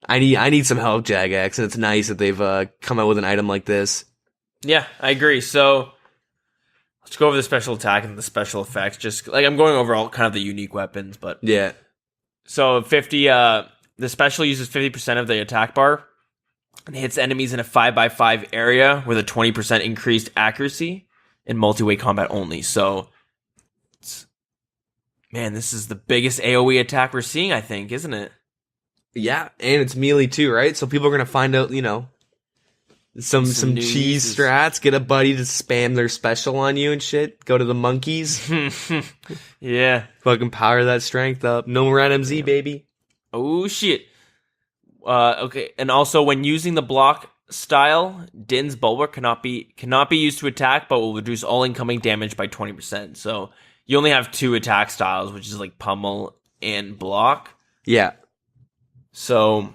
I need some help, Jagex, and it's nice that they've come out with an item like this.
Yeah, I agree. So let's go over the special attack and the special effects. Just like I'm going over all kind of the unique weapons, but
yeah.
So 50, the special uses 50% of the attack bar and hits enemies in a 5x5 area with a 20% increased accuracy in multi-way combat only. So, man, this is the biggest AoE attack we're seeing, I think, isn't it?
Yeah, and it's mealy too, right? So people are gonna find out, some
Some new
cheese
uses.
strats. Get a buddy to spam their special on you and shit. Go to the monkeys.
Yeah.
Fucking power that strength up. No more NMZ, baby.
Oh shit. Okay, and also when using the block style, Din's Bulwark cannot be used to attack, but will reduce all incoming damage by 20%. So you only have 2 attack styles, which is like pummel and block.
Yeah.
So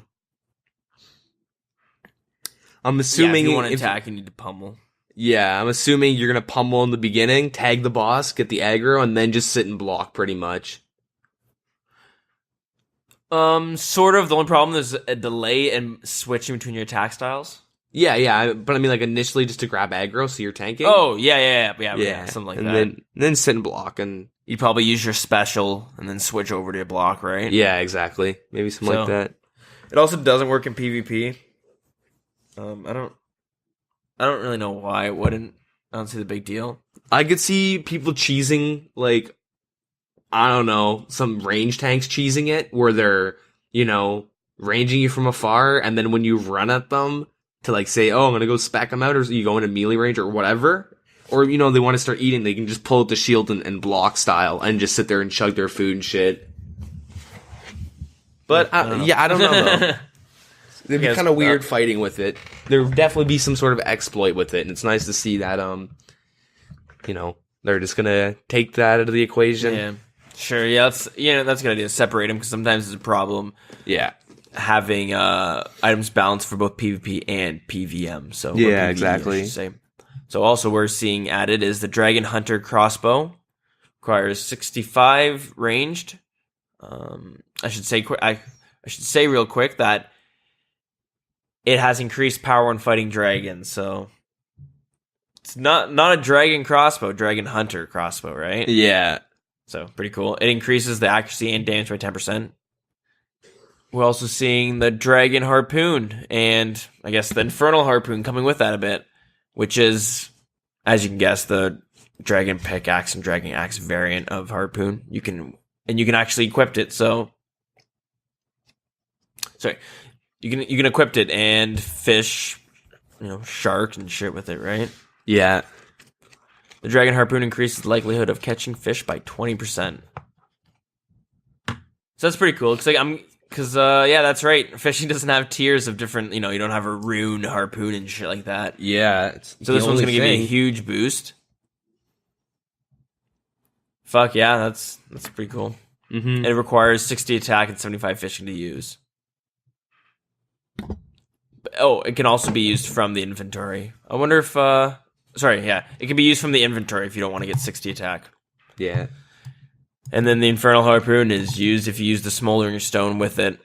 I'm
yeah,
assuming
if you want to attack, you need to pummel.
Yeah, I'm assuming you're gonna pummel in the beginning, tag the boss, get the aggro, and then just sit and block pretty much.
Sort of. The only problem is a delay in switching between your attack styles.
Yeah, but I mean like initially just to grab aggro, so you're tanking.
Oh, yeah, something like
and
that.
then sit and block, and
You'd probably use your special and then switch over to your block, right?
yeah, exactly, maybe something like that.
It also doesn't work in PvP. I don't really know why it wouldn't. I don't see the big deal.
I could see people cheesing, like, I don't know, some range tanks cheesing it, where they're, ranging you from afar, and then when you run at them to, like, say, oh, I'm gonna go spec them out, or you go into melee range, or whatever, or, they want to start eating, they can just pull out the shield and block style, and just sit there and chug their food and shit. But, I don't know, though. It'd be kind of weird fighting with it. There would definitely be some sort of exploit with it, and it's nice to see that, they're just gonna take that out of the equation.
Yeah, sure. Yeah, that's a good idea. Separate them because sometimes it's a problem.
Yeah,
having items balanced for both PvP and PvM. So
yeah,
PvE,
exactly.
I should say. So also we're seeing added is the Dragon Hunter crossbow. Requires 65 ranged. I should say real quick that it has increased power when fighting dragons, so it's not a dragon crossbow, Dragon Hunter crossbow, right?
Yeah.
So pretty cool. It increases the accuracy and damage by 10%. We're also seeing the Dragon Harpoon and I guess the Infernal Harpoon coming with that a bit, which is, as you can guess, the Dragon Pickaxe and Dragon Axe variant of Harpoon. You can actually equip it, so sorry. You can equip it and fish, sharks and shit with it, right?
Yeah.
The Dragon Harpoon increases the likelihood of catching fish by 20%. So that's pretty cool. Yeah, that's right. Fishing doesn't have tiers of different, you don't have a rune harpoon and shit like that.
Yeah.
So this one's going to give you a huge boost. Fuck yeah, that's pretty cool.
Mm-hmm.
It requires 60 attack and 75 fishing to use. It can also be used from the inventory. I wonder if, it can be used from the inventory if you don't want to get 60 attack.
Yeah.
And then the Infernal Harpoon is used if you use the Smoldering Stone with it.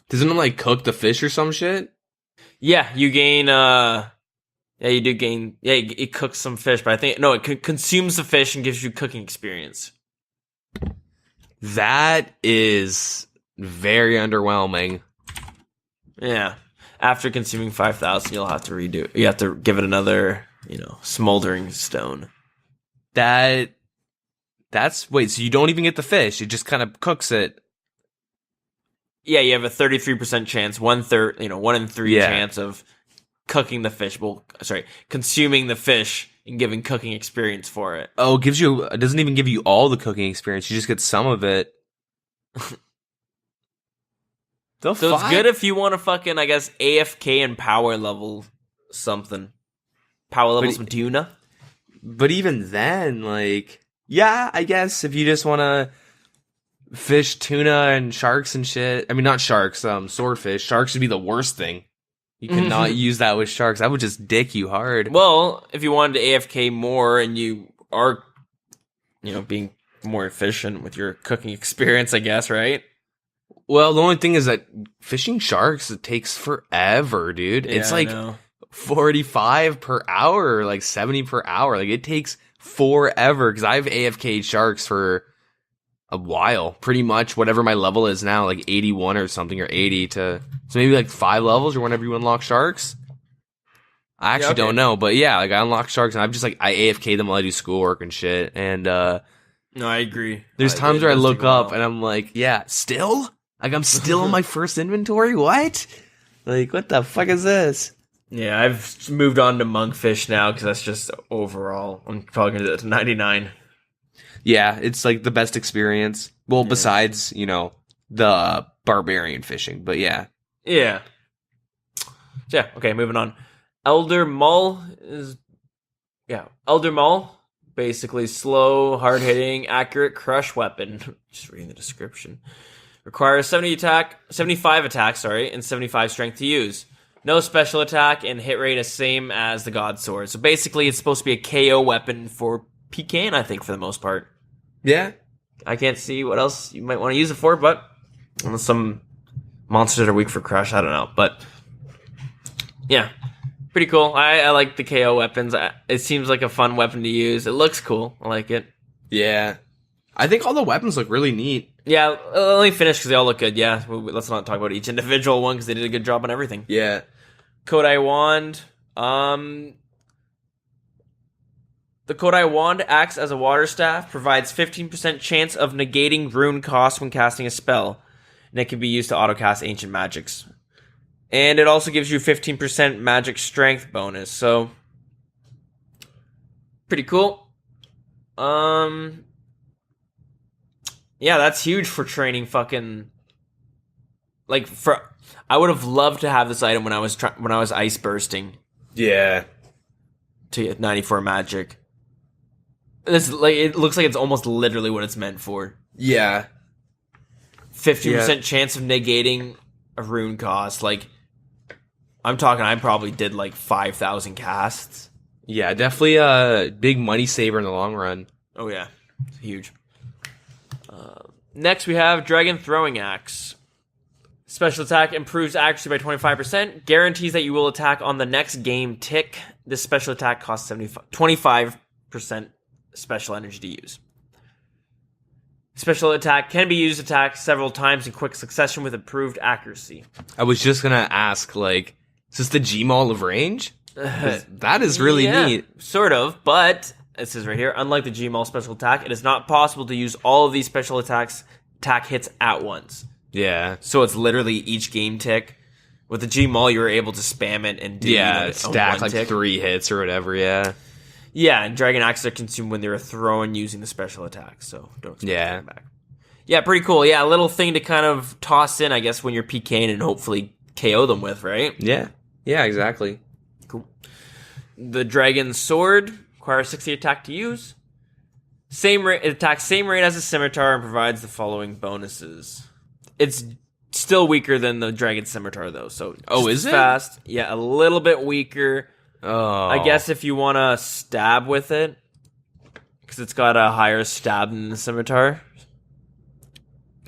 Doesn't it, like, cook the fish or some shit?
Yeah, you gain, you do gain, it cooks some fish, but I think, no, it consumes the fish and gives you cooking experience.
That is very underwhelming.
Yeah. After consuming 5,000, you'll have to redo it. You have to give it another, Smoldering Stone.
Wait, so you don't even get the fish, it just kind of cooks it.
Yeah, you have a 33% chance, 1 in 3 chance of cooking the fish. Consuming the fish and giving cooking experience for it.
Oh, it doesn't even give you all the cooking experience, you just get some of it.
So it's good if you want to fucking, I guess, AFK and power level something. Power level some tuna.
But even then, like, yeah, I guess if you just want to fish tuna and sharks and shit. I mean, not sharks, swordfish. Sharks would be the worst thing. You cannot use that with sharks. That would just dick you hard.
Well, if you wanted to AFK more and you are, being more efficient with your cooking experience, I guess, right?
Well, the only thing is that fishing sharks, it takes forever, dude.
Yeah,
it's like 45 per hour, or like 70 per hour. Like, it takes forever because I've AFK'd sharks for a while. Pretty much whatever my level is now, like 81 or something, or 80 so maybe like 5 levels or whenever you unlock sharks. I actually don't know, but yeah, like I unlock sharks and I've just like I AFK them while I do schoolwork and shit. And
No, I agree.
There's times where I look up and I'm like, yeah, still? Like, I'm still in my first inventory? What? Like, what the fuck is this?
Yeah, I've moved on to Monkfish now because that's just overall. I'm probably going to do it to 99.
Yeah, it's like the best experience. Well, besides, the barbarian fishing, but yeah.
Yeah. Yeah, okay, moving on. Elder Mull is... Yeah, Elder Mull, basically slow, hard-hitting, accurate crush weapon. Just reading the description. Requires 75 attack, and 75 strength to use. No special attack, and hit rate is same as the God Sword. So basically, it's supposed to be a KO weapon for PKing, I think, for the most part.
Yeah.
I can't see what else you might want to use it for, but unless some monsters are weak for crush, I don't know. But yeah, pretty cool. I like the KO weapons. It seems like a fun weapon to use. It looks cool. I like it.
Yeah. I think all the weapons look really neat.
Yeah, let me finish because they all look good. Yeah, let's not talk about each individual one because they did a good job on everything.
Yeah.
Kodai Wand. The Kodai Wand acts as a water staff, provides 15% chance of negating rune cost when casting a spell, and it can be used to autocast ancient magics. And it also gives you 15% magic strength bonus, so pretty cool. Yeah, that's huge for training fucking... I would have loved to have this item when I was ice bursting.
Yeah.
To get 94 magic. It looks like it's almost literally what it's meant for.
Yeah.
50% chance of negating a rune cost. I'm talking, I probably did 5,000 casts.
Yeah, definitely a big money saver in the long run.
Oh yeah, it's huge. Next we have Dragon Throwing Axe. Special attack improves accuracy by 25%. Guarantees that you will attack on the next game tick. This special attack costs 25% special energy to use. Special attack can be used to attack several times in quick succession with improved accuracy.
I was just gonna ask, is this the Gmaul of range? That is really neat.
Sort of, but it says right here, unlike the Gmaul special attack, it is not possible to use all of these special attack hits at once.
Yeah.
So it's literally each game tick. With the Gmaul, you were able to spam it and do
stack 3 hits or whatever, yeah.
Yeah, and Dragon Axes are consumed when they're thrown using the special attack, so don't expect them back. Yeah, pretty cool. Yeah, a little thing to kind of toss in, I guess, when you're PKing and hopefully KO them with, right?
Yeah. Yeah, exactly.
Cool. The Dragon Sword requires 60 attack to use. It attacks same rate as a scimitar and provides the following bonuses. It's still weaker than the Dragon Scimitar, though. So
is it?
Fast. Yeah, a little bit weaker.
Oh.
I guess if you want to stab with it, because it's got a higher stab than the Scimitar.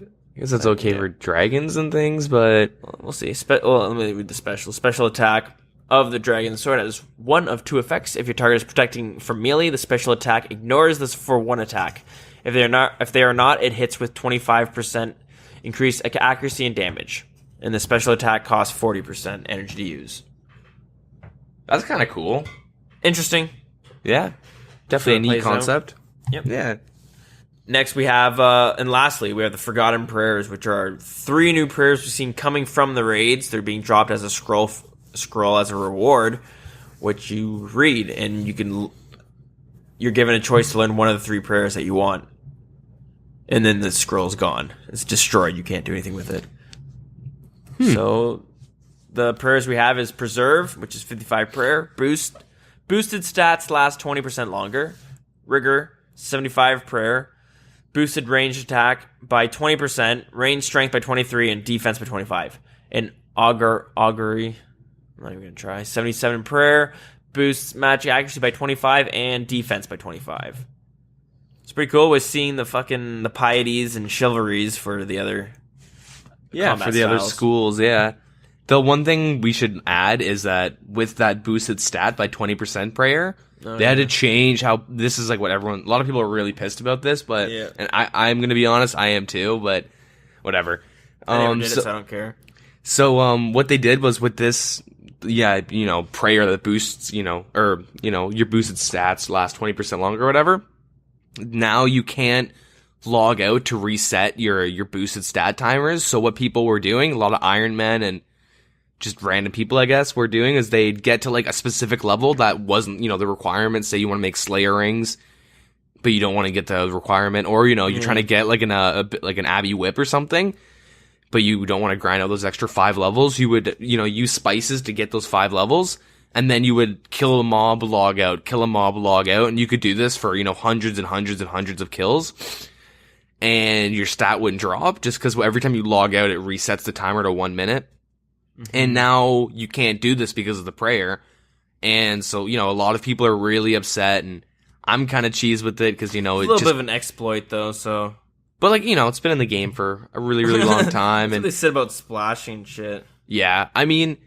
I guess that's okay for dragons and things, but...
We'll see. Let me read the special. Special attack of the Dragon Sword has one of 2 effects. If your target is protecting from melee, the special attack ignores this for 1 attack. If they are not, it hits with 25% increased accuracy and damage. And the special attack costs 40% energy to use.
That's kind of cool.
Interesting.
Yeah. Definitely a neat concept.
Yep.
Yeah.
Next we have, and lastly, we have the Forgotten Prayers, which are 3 new prayers we've seen coming from the raids. They're being dropped as a scroll as a reward, which you read, and you're given a choice to learn one of the 3 prayers that you want. And then the scroll's gone. It's destroyed. You can't do anything with it. So the prayers we have is Preserve, which is 55 prayer. Boosted stats last 20% longer. Rigor, 75 prayer. Boosted range attack by 20%. Range strength by 23. And defense by 25. And Augury, I'm not even going to try. 77 prayer. Boosts magic accuracy by 25. And defense by 25. It's pretty cool with seeing the pieties and chivalries for the other
other schools, yeah. The one thing we should add is that with that boosted stat by 20% prayer, they had to change how this is what a lot of people are really pissed about this, but and I'm going to be honest, I am too, but whatever.
I never did it, so I don't care.
So what they did was with this prayer that boosts, your boosted stats last 20% longer or whatever. now you can't log out to reset your boosted stat timers. So what people were doing, a lot of Iron Men and just random people, I guess, were doing is they'd get to like a specific level that wasn't, the requirement. Say you want to make Slayer rings, but you don't want to get the requirement, or you're trying to get like an Abbey Whip or something, but you don't want to grind out those extra 5 levels. You would use spices to get those 5 levels, and then you would kill a mob, log out, kill a mob, log out, and you could do this for hundreds and hundreds and hundreds of kills, and your stat wouldn't drop just because every time you log out, it resets the timer to 1 minute. And now you can't do this because of the prayer. And so, a lot of people are really upset, and I'm kind of cheesed with it because,
it's a little bit of an exploit, though, so.
But, it's been in the game for a really, really long time.
That's what they said about splashing shit.
Yeah, I mean,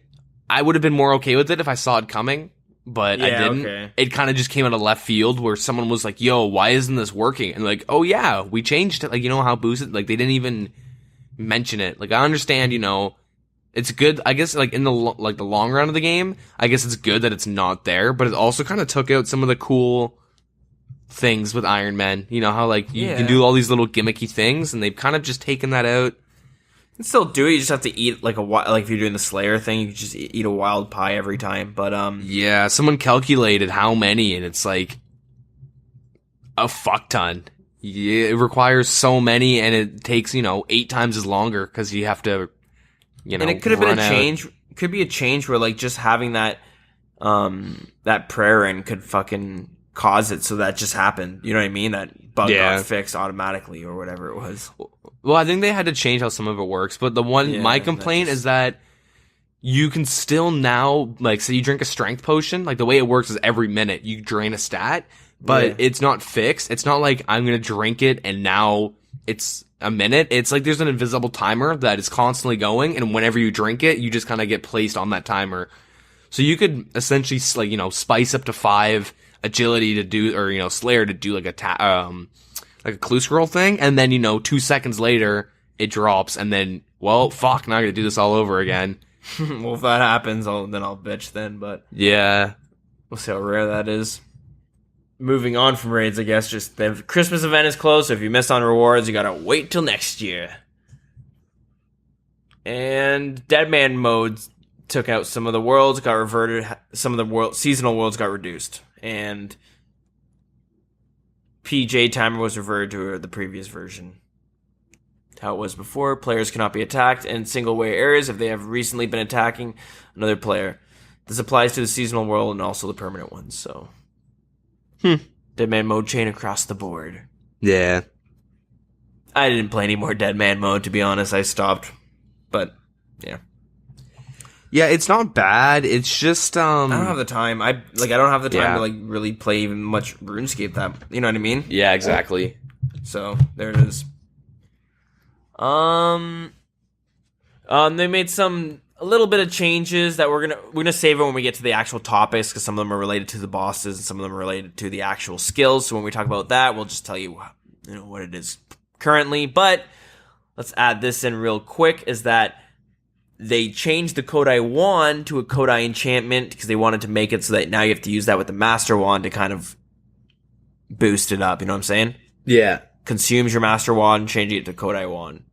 I would have been more okay with it if I saw it coming, but I didn't.
Okay.
It kind of just came out of left field where someone was like, yo, why isn't this working? And like, oh yeah, we changed it. Like, how boosted, like, they didn't even mention it. Like, I understand, it's good, I guess, like, in the long run of the game, I guess it's good that it's not there, but it also kind of took out some of the cool things with Iron Man. How, like, you can do all these little gimmicky things, and they've kind of just taken that out.
You can still do it, you just have to eat, like, if you're doing the Slayer thing, you can just eat a wild pie every time, but,
Yeah, someone calculated how many, and it's, like, a fuck ton. Yeah, it requires so many, and it takes, 8 times as longer, because you have to...
and it could have been a change. Could be a change where like just having that prayer in could fucking cause it, so that just happened. You know what I mean? That bug got fixed automatically or whatever it was.
Well, I think they had to change how some of it works. But my complaint is that you can still now, like, say you drink a strength potion. Like, the way it works is every minute you drain a stat, but it's not fixed. It's not like I'm gonna drink it and now it's a minute. It's like there's an invisible timer that is constantly going, and whenever you drink it, you just kind of get placed on that timer. So you could essentially, like, spice up to 5 agility to do, or Slayer to do like a clue scroll thing, and then 2 seconds later it drops, and then now I gotta do this all over again.
Well, if that happens, then I'll bitch then. But
yeah,
we'll see how rare that is. Moving on from raids, I guess, just the Christmas event is closed, so if you miss on rewards, you gotta wait till next year. And Deadman modes took out some of the worlds, got reverted, some of the seasonal worlds got reduced, and PJ timer was reverted to the previous version. How it was before, players cannot be attacked in single-way areas if they have recently been attacking another player. This applies to the seasonal world and also the permanent ones, so... Deadman mode chain across the board.
Yeah.
I didn't play any more Deadman mode, to be honest. I stopped. But, yeah.
Yeah, it's not bad. It's just,
I don't have the time. I don't have the time to, like, really play even much RuneScape that... You know what I mean?
Yeah, exactly.
So, there it is. They made a little bit of changes that we're gonna save it when we get to the actual topics, because some of them are related to the bosses and some of them are related to the actual skills. So when we talk about that, we'll just tell you what it is currently. But let's add this in real quick: is that they changed the Kodai wand to a Kodai enchantment because they wanted to make it so that now you have to use that with the Master Wand to kind of boost it up. You know what I'm saying?
Yeah.
Consumes your Master Wand, changing it to Kodai wand.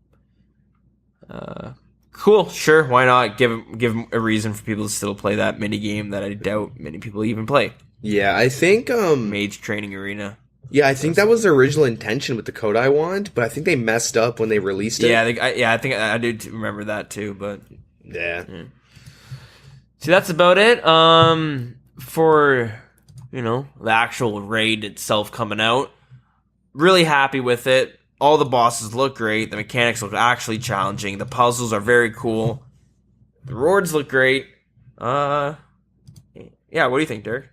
Cool, sure, why not? Give them a reason for people to still play that mini game that I doubt many people even play.
Yeah, I think
Mage Training Arena.
Yeah, I think that was the original intention with the Kodai wand, but I think they messed up when they released it.
Yeah, I think I do remember that too, but
yeah.
See, that's about it. For the actual raid itself coming out, really happy with it. All the bosses look great. The mechanics look actually challenging. The puzzles are very cool. The rewards look great. Yeah, what do you think, Derek?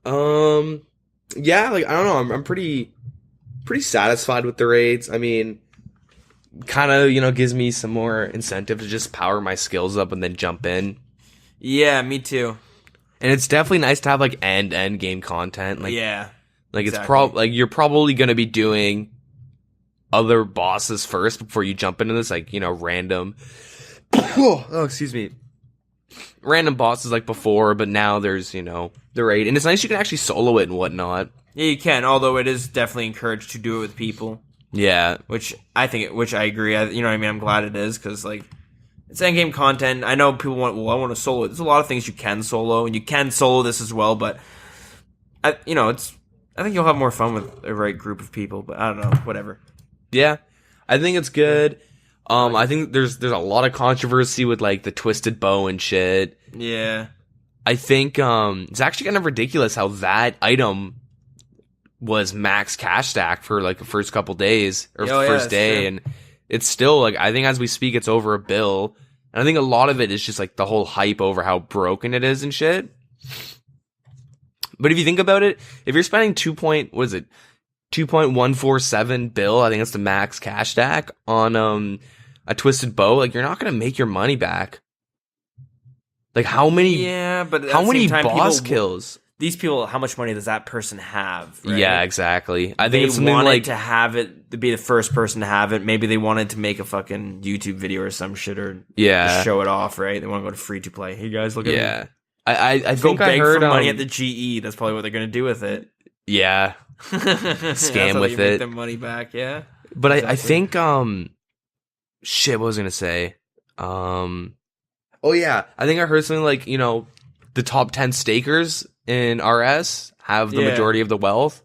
Yeah, like, I don't know. I'm pretty satisfied with the raids. I mean, kind of, gives me some more incentive to just power my skills up and then jump in.
Yeah, me too.
And it's definitely nice to have, like, end game content. Like,
yeah.
Like, exactly. You're probably going to be doing other bosses first before you jump into this, like, random. Oh, excuse me. random bosses like before, but now there's, the raid. And it's nice you can actually solo it and whatnot.
Yeah, you can, although it is definitely encouraged to do it with people.
Yeah.
Which I agree. You know what I mean? I'm glad it is, because, like, it's endgame content. I know people I want to solo it. There's a lot of things you can solo, and you can solo this as well, but, I think you'll have more fun with a right group of people, but I don't know, whatever.
Yeah. I think it's good. I think there's a lot of controversy with, like, the twisted bow and shit.
Yeah.
I think, it's actually kind of ridiculous how that item was max cash stack for, like, the first couple days, or first day, true. And it's still, like, I think as we speak, it's over $1 billion, and I think a lot of it is just, like, the whole hype over how broken it is and shit. But if you think about it, if you're spending 2.147 billion, I think that's the max cash stack on, a twisted bow, like, you're not gonna make your money back. Like, how many boss kills?
These people, how much money does that person have? Right?
Yeah, exactly. I think it's something
wanted
like
to have it, to be the first person to have it. Maybe they wanted to make a fucking YouTube video or some shit, or show it off, right? They want to go to free to play. Hey guys, look at me.
I think I heard
for money at the GE. That's probably what they're gonna do with it.
Yeah, scam with it.
Make their money back. Yeah,
but exactly. I think shit. What was I gonna say? Oh yeah, I think I heard something like, the top 10 stakers in RS have the majority of the wealth.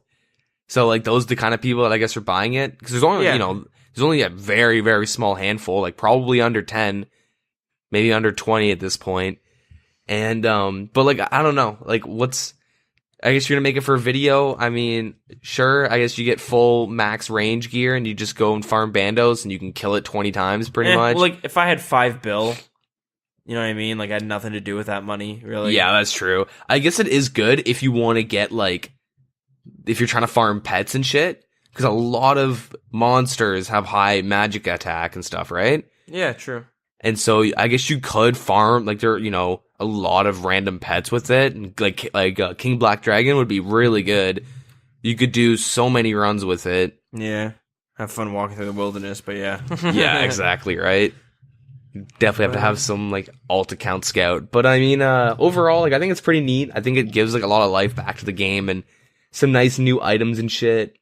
So, like, those are the kind of people that I guess are buying it, because there's only there's only a very, very small handful, like probably under 10, maybe under 20 at this point. And but, like, I don't know, like, I guess you're gonna make it for a video. I mean, sure, I guess you get full max range gear and you just go and farm bandos and you can kill it 20 times pretty much.
Well, like, if I had $5 billion, you know what I mean? Like, I had nothing to do with that money, really.
Yeah, that's true. I guess it is good if you want to get, like, if you're trying to farm pets and shit, because a lot of monsters have high magic attack and stuff, right?
Yeah, true.
And so I guess you could farm, like, there, a lot of random pets with it. And like King Black Dragon would be really good. You could do so many runs with it.
Yeah. Have fun walking through the wilderness, but yeah.
Yeah, exactly, right? Definitely have to have some, like, alt account scout. But I mean, overall, like, I think it's pretty neat. I think it gives, like, a lot of life back to the game and some nice new items and shit.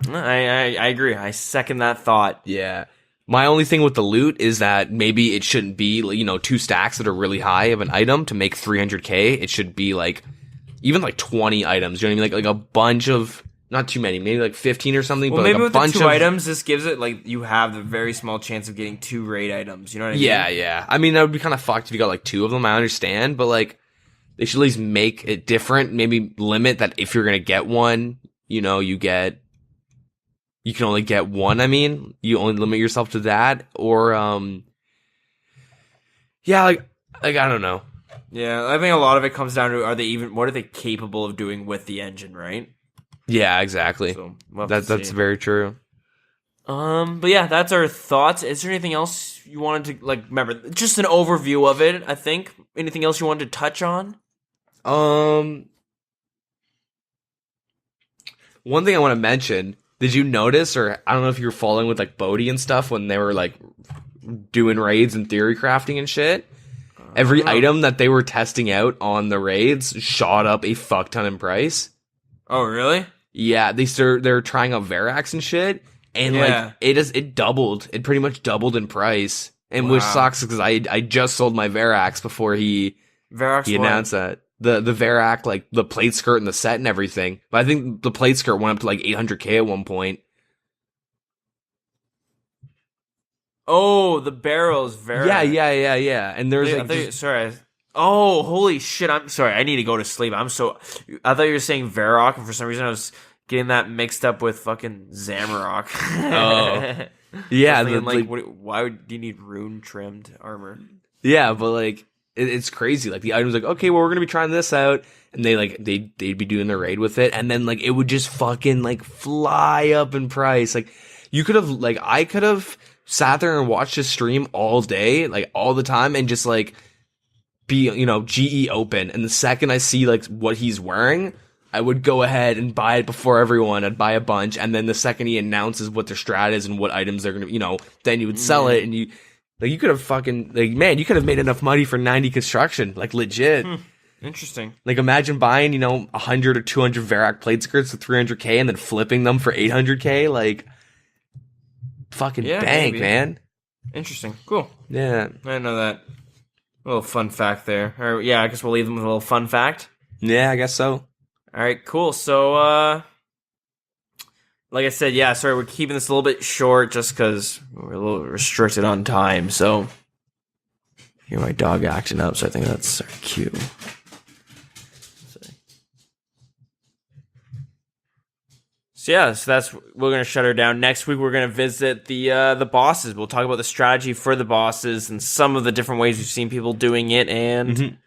I agree. I second that thought.
Yeah. My only thing with the loot is that maybe it shouldn't be, 2 stacks that are really high of an item to make 300k. It should be, like, even, like, 20 items. You know what I mean? Like a bunch of... Not too many, maybe like 15 or something.
Well,
but
maybe
like
with the 2 items, this gives it, like, you have the very small chance of getting 2 raid items. You know what I mean?
Yeah. I mean, that would be kind of fucked if you got, like, 2 of them. I understand, but, like, they should at least make it different. Maybe limit that if you're gonna get one, you can only get one. I mean, you only limit yourself to that, or I don't know.
Yeah, I think a lot of it comes down to what are they capable of doing with the engine, right?
Yeah, exactly. So that's very true.
But yeah, that's our thoughts. Is there anything else you wanted to, like, remember? Just an overview of it, I think. Anything else you wanted to touch on?
One thing I want to mention, did you notice, or I don't know if you were following with, like, Bodhi and stuff when they were, like, doing raids and theory crafting and shit? Every item that they were testing out on the raids shot up a fuck ton in price.
Oh, really?
Yeah, they're trying out Verax and shit, and like it doubled. It pretty much doubled in price, and which sucks because I just sold my Verax before he announced that the Verac, like the plate skirt and the set and everything. But I think the plate skirt went up to like 800k at one point.
Oh, the barrels, Verac.
Yeah. And there's
Oh, holy shit! I'm sorry. I need to go to sleep. I thought you were saying Varrock, and for some reason I was getting that mixed up with fucking Zamarok.
Oh, yeah.
Why do you need rune trimmed armor?
Yeah, but like it's crazy. Like the item's like, okay, well, we're gonna be trying this out, and they'd be doing their raid with it, and then like it would just fucking like fly up in price. Like I could have sat there and watched his stream all day, like all the time, and just like be, GE open. And the second I see like what he's wearing, I would go ahead and buy it before everyone. I'd buy a bunch. And then the second he announces what their strat is and what items they're going to, then you would sell it. And Like, you could have fucking, like, man, you could have made enough money for 90 construction, like, legit.
Interesting.
Like, imagine buying, 100 or 200 Verac plate skirts for 300K and then flipping them for 800K. Like, fucking
Yeah,
bang,
maybe.
man.
Interesting. Cool.
Yeah.
I didn't know that. A little fun fact there. Or, yeah, I guess we'll leave them with a little fun fact.
Yeah, I guess so.
All right, cool. So, like I said, yeah, sorry, we're keeping this a little bit short just because we're a little restricted on time. So, hear my dog acting up, so I think that's our cue. So yeah, we're gonna shut her down. Next week we're gonna visit the bosses. We'll talk about the strategy for the bosses and some of the different ways we've seen people doing it, and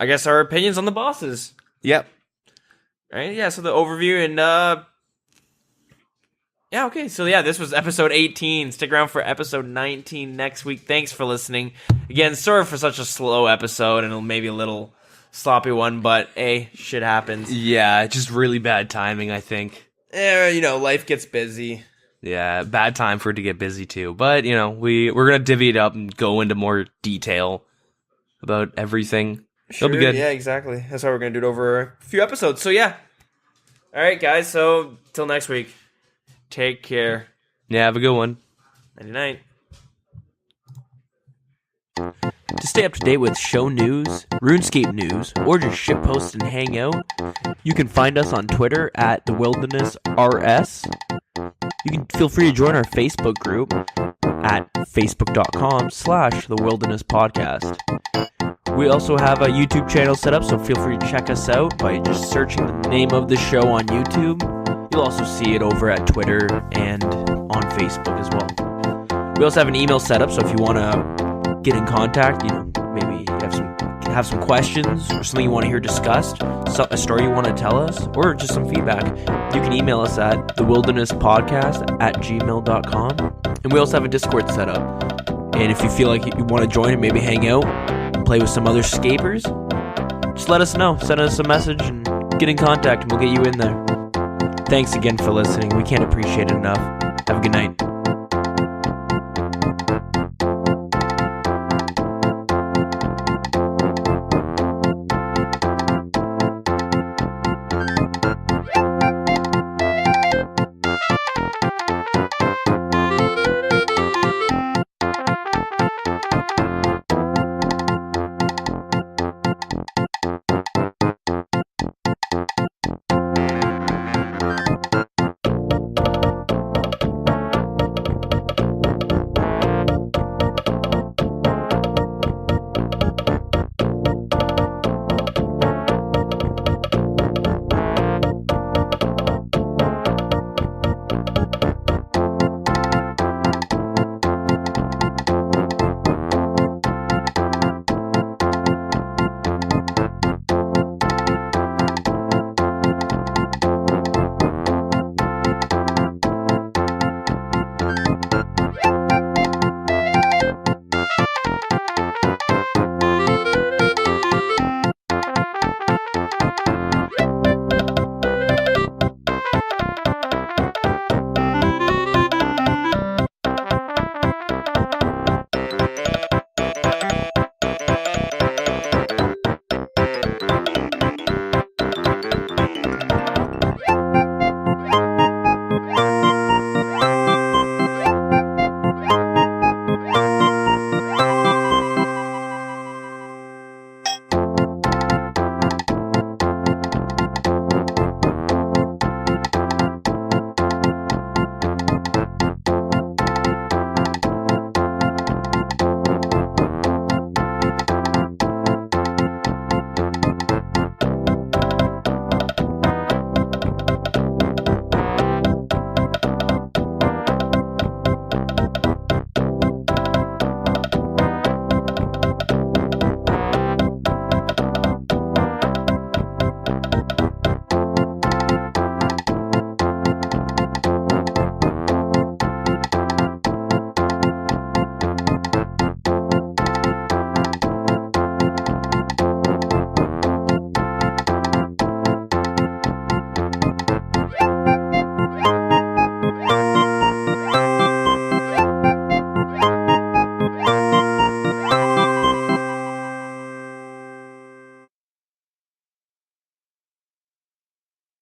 I guess our opinions on the bosses.
Yep.
Right? Yeah. So the overview and yeah. Okay. So yeah, this was episode 18. Stick around for episode 19 next week. Thanks for listening. Again, sorry for such a slow episode and maybe a little sloppy one, but hey, shit happens.
Yeah, just really bad timing, I think.
Life gets busy.
Yeah, bad time for it to get busy too. But, we're going to divvy it up and go into more detail about everything.
Sure,
It'll be good.
Yeah, exactly. That's how we're going to do it over a few episodes. So yeah. All right, guys. So till next week. Take care.
Yeah, have a good one.
Night-night. To stay up to date with show news, RuneScape news, or just shitpost and hang out, you can find us on Twitter at TheWildernessRS. You can feel free to join our Facebook group at facebook.com/TheWildernessPodcast. We also have a YouTube channel set up, so feel free to check us out by just searching the name of the show on YouTube. You'll also see it over at Twitter and on Facebook as well. We also have an email set up, so if you want to get in contact, maybe you have some questions or something you want to hear discussed, a story you want to tell us, or just some feedback, you can email us at thewildernesspodcast@gmail.com. And we also have a Discord set up. And if you feel like you want to join and maybe hang out, play with some other scapers, just let us know. Send us a message and get in contact and we'll get you in there. Thanks again for listening. We can't appreciate it enough. Have a good night.